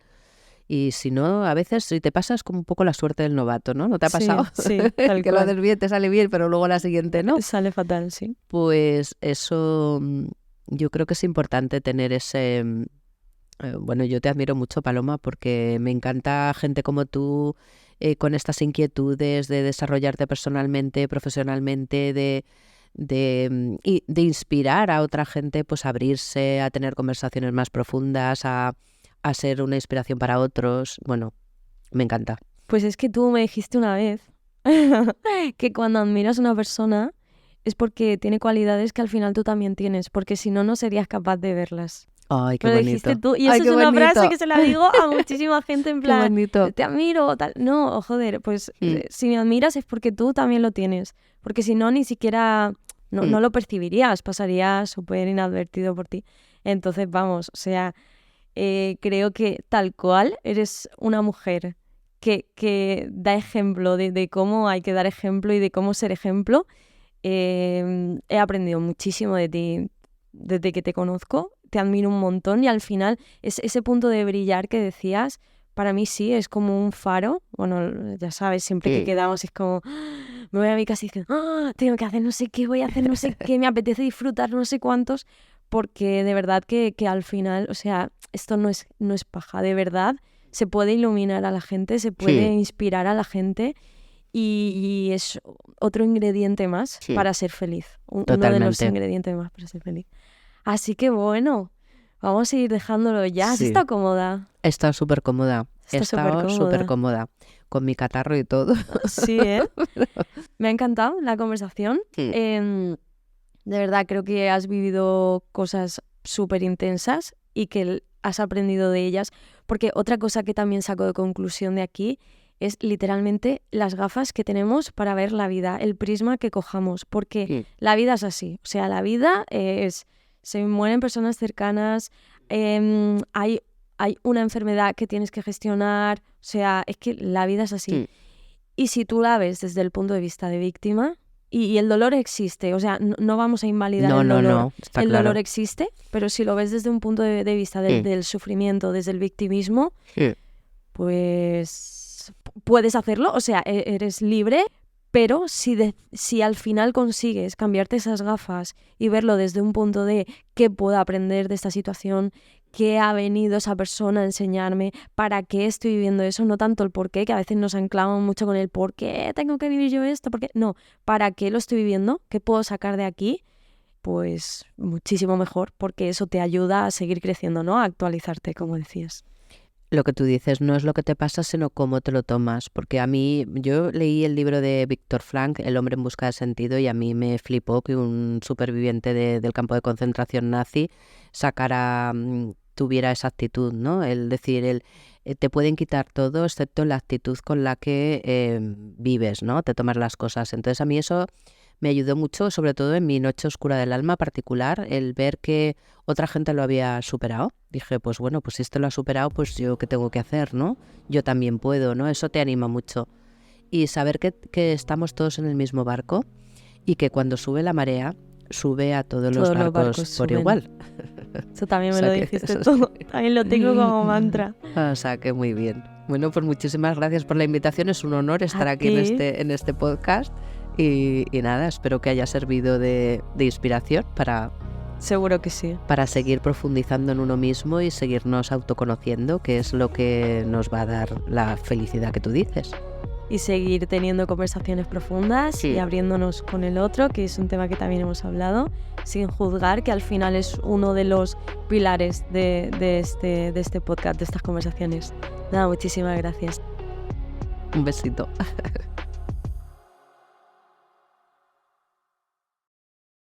Y si no, a veces si te pasa es como un poco la suerte del novato, ¿no? ¿No te ha pasado?
Sí, tal
que lo haces bien, te sale bien, pero luego la siguiente no.
Sale fatal, sí.
Pues eso, yo creo que es importante tener ese... Bueno, yo te admiro mucho, Paloma, porque me encanta gente como tú, con estas inquietudes de desarrollarte personalmente, profesionalmente, de inspirar a otra gente, pues a abrirse, a tener conversaciones más profundas, a ser una inspiración para otros. Bueno, me encanta.
Pues es que tú me dijiste una vez que cuando admiras a una persona es porque tiene cualidades que al final tú también tienes, porque si no, no serías capaz de verlas.
Ay, qué
Me lo
bonito.
dijiste tú. Y
Ay,
eso
qué
es una
bonito.
frase que se la digo a muchísima gente en plan,
Qué bonito.
te admiro, tal. No, joder, pues si me admiras es porque tú también lo tienes. Porque si no, ni siquiera no lo percibirías, pasaría súper inadvertido por ti. Entonces, vamos, o sea, creo que tal cual eres una mujer que da ejemplo de cómo hay que dar ejemplo y de cómo ser ejemplo. He aprendido muchísimo de ti desde que te conozco, te admiro un montón y al final ese punto de brillar que decías, para mí sí, es como un faro. Bueno, ya sabes, siempre que quedamos es como, me voy a mi casa y digo, tengo que hacer no sé qué, voy a hacer no sé qué, me apetece disfrutar no sé cuántos, porque de verdad que al final, o sea, esto no es paja, de verdad se puede iluminar a la gente, se puede inspirar a la gente y es otro ingrediente más para ser feliz, uno de los ingredientes más para ser feliz. Así que bueno, vamos a ir dejándolo ya. ¿Has estado cómoda?
He estado súper cómoda. He estado súper cómoda. Con mi catarro y todo.
Sí, ¿eh? Me ha encantado la conversación. De verdad, creo que has vivido cosas súper intensas y que has aprendido de ellas. Porque otra cosa que también saco de conclusión de aquí
es literalmente las gafas que tenemos para ver la vida, el prisma que cojamos, porque la vida es así. O sea, la vida se mueren personas cercanas, hay una enfermedad que tienes que gestionar, o sea, es que la vida es así. Y si tú la ves desde el punto de vista de víctima, y el dolor existe, o sea, no vamos a invalidar el dolor.
No, está
el
claro.
dolor existe, pero si lo ves desde un punto de vista del sufrimiento, desde el victimismo, pues puedes hacerlo, o sea, eres libre, pero si al final consigues cambiarte esas gafas y verlo desde un punto de qué puedo aprender de esta situación, qué ha venido esa persona a enseñarme, para qué estoy viviendo eso, no tanto el por qué, que a veces nos anclamos mucho con el por qué tengo que vivir yo esto, no, para qué lo estoy viviendo, qué puedo sacar de aquí, pues muchísimo mejor, porque eso te ayuda a seguir creciendo, ¿no? A actualizarte, como decías.
Lo que tú dices no es lo que te pasa, sino cómo te lo tomas. Porque yo leí el libro de Viktor Frankl, El hombre en busca de sentido, y a mí me flipó que un superviviente del campo de concentración nazi tuviera esa actitud, ¿no? El decir, te pueden quitar todo excepto la actitud con la que vives, ¿no? Te tomas las cosas. Entonces a mí eso me ayudó mucho, sobre todo en mi noche oscura del alma particular, el ver que otra gente lo había superado. Dije, pues bueno, pues si esto lo ha superado, pues yo qué tengo que hacer, ¿no? Yo también puedo, ¿no? Eso te anima mucho. Y saber que estamos todos en el mismo barco y que cuando sube la marea, sube a todos los barcos por
suben.
Igual.
Eso también me lo dijiste todo. También lo tengo como mantra.
O sea, que muy bien. Bueno, pues muchísimas gracias por la invitación. Es un honor estar aquí en este podcast. Y nada, espero que haya servido de inspiración para...
Seguro que sí.
Para seguir profundizando en uno mismo y seguirnos autoconociendo, que es lo que nos va a dar la felicidad que tú dices.
Y seguir teniendo conversaciones profundas y abriéndonos con el otro, que es un tema que también hemos hablado, sin juzgar, que al final es uno de los pilares de este podcast, de estas conversaciones. Nada, muchísimas gracias.
Un besito.